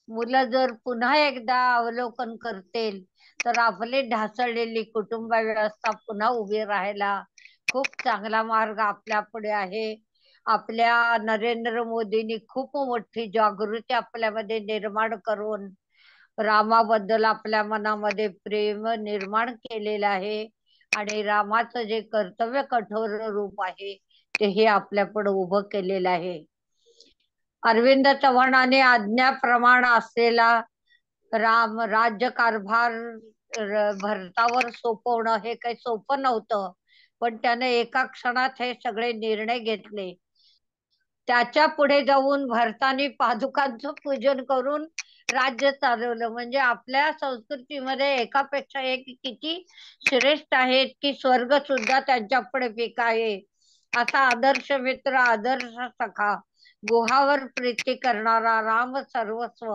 मुलं जर पुन्हा एकदा अवलोकन करतील तर आपली ढासळलेली कुटुंब व्यवस्था पुन्हा उभी राहायला खूप चांगला मार्ग आपल्या पुढे आहे. आपल्या नरेंद्र मोदींनी खूप मोठी जागृती आपल्यामध्ये निर्माण करून रामाबद्दल आपल्या मनामध्ये प्रेम निर्माण केलेलं आहे आणि रामाचं जे कर्तव्य कठोर रूप आहे ते हे आपल्या पुढे उभं केलेलं आहे. अरविंद चव्हाणाने आज्ञाप्रमाण असलेला राम राज्यकारभार भरतावर सोपवणं हे काही सोपं नव्हतं. पण त्याने एका क्षणात हे सगळे निर्णय घेतले. त्याच्या पुढे जाऊन भरताने पादुकांचं पूजन करून राज्य चालवलं. म्हणजे आपल्या संस्कृतीमध्ये एकापेक्षा एक किती श्रेष्ठ आहेत की स्वर्ग सुद्धा त्यांच्या पुढे पीक आहे. असा आदर्श मित्र, आदर्श सखा, गुहावर प्रीती करणारा, राम सर्वस्व,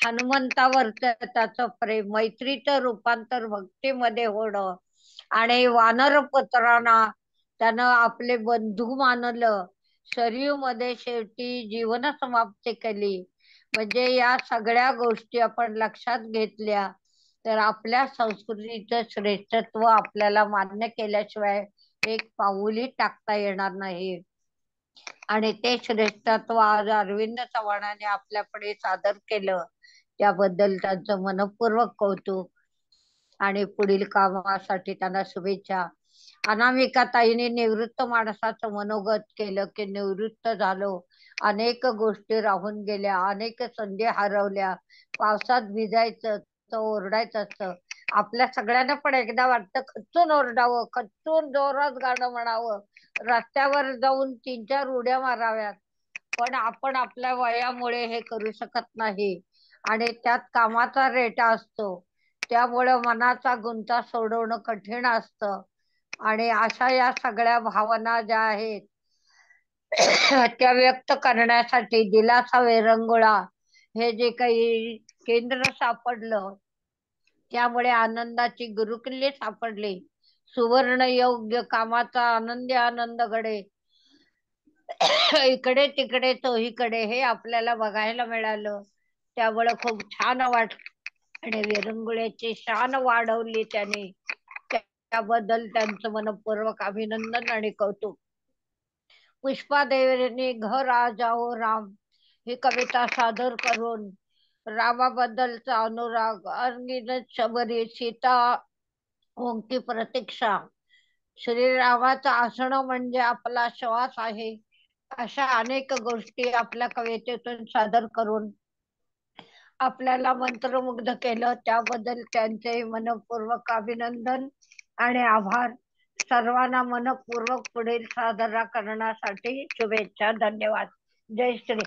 हनुमंतावर त्याचं प्रेम, मैत्रीचं रूपांतर भक्तीमध्ये होणं आणि वानर पुत्रांना त्यानं आपले बंधू मानलं, शरीर मध्ये शेवटी जीवन समाप्ती केली. म्हणजे या सगळ्या गोष्टी आपण लक्षात घेतल्या तर आपल्या संस्कृतीचं श्रेष्ठत्व आपल्याला मान्य केल्याशिवाय एक पाऊलही टाकता येणार नाही. आणि ते श्रेष्ठत्व आज अरविंद चव्हाणाने आपल्यापुढे सादर केलं. त्याबद्दल त्यांचं मनपूर्वक कौतुक आणि पुढील कामासाठी त्यांना शुभेच्छा. अनामिका ताईने निवृत्त माणसाचं मनोगत केलं की निवृत्त झालो, अनेक गोष्टी राहून गेल्या, अनेक संधी हरवल्या, पावसात भिजायचं तर ओरडायचं असतं. आपल्या सगळ्यांना पण एकदा वाटतं खच्चून ओरडावं, खच्चून जोरात गाणं म्हणावं, रस्त्यावर जाऊन 3-4 उड्या माराव्यात. पण आपण आपल्या वयामुळे हे करू शकत नाही आणि त्यात कामाचा रेटा असतो, त्यामुळे मनाचा गुंता सोडवणं कठीण असतं. आणि अशा या सगळ्या भावना ज्या आहेत त्या व्यक्त करण्यासाठी दिलासा विरंगुळा हे जे काही केंद्र सापडलं, त्यामुळे आनंदाची गुरुकिल्ली सापडली. सुवर्ण योग्य कामाचा आनंदी आनंद घडे, इकडे तिकडे चोहीकडे हे आपल्याला बघायला मिळालं. त्यामुळे खूप छान वाटलं आणि विरंगुळ्याची शान वाढवली त्याने. त्याबद्दल त्यांचं मनपूर्वक अभिनंदन आणि कौतुक. पुष्पादेवीने घर आ जाओ राम ही कविता सादर करून रामाबद्दलचा अनुराग, अंगीन शबरी, सीता ओंकी प्रतीक्षा, श्रीरामाचं असणं म्हणजे आपला श्वास आहे, अशा अनेक गोष्टी आपल्या कवितेतून सादर करून आपल्याला मंत्रमुग्ध केलं. त्याबद्दल त्यांचे मनपूर्वक अभिनंदन आणि आभार. सर्वांना मनपूर्वक पुढील सादर करण्यासाठी शुभेच्छा. धन्यवाद. जय श्री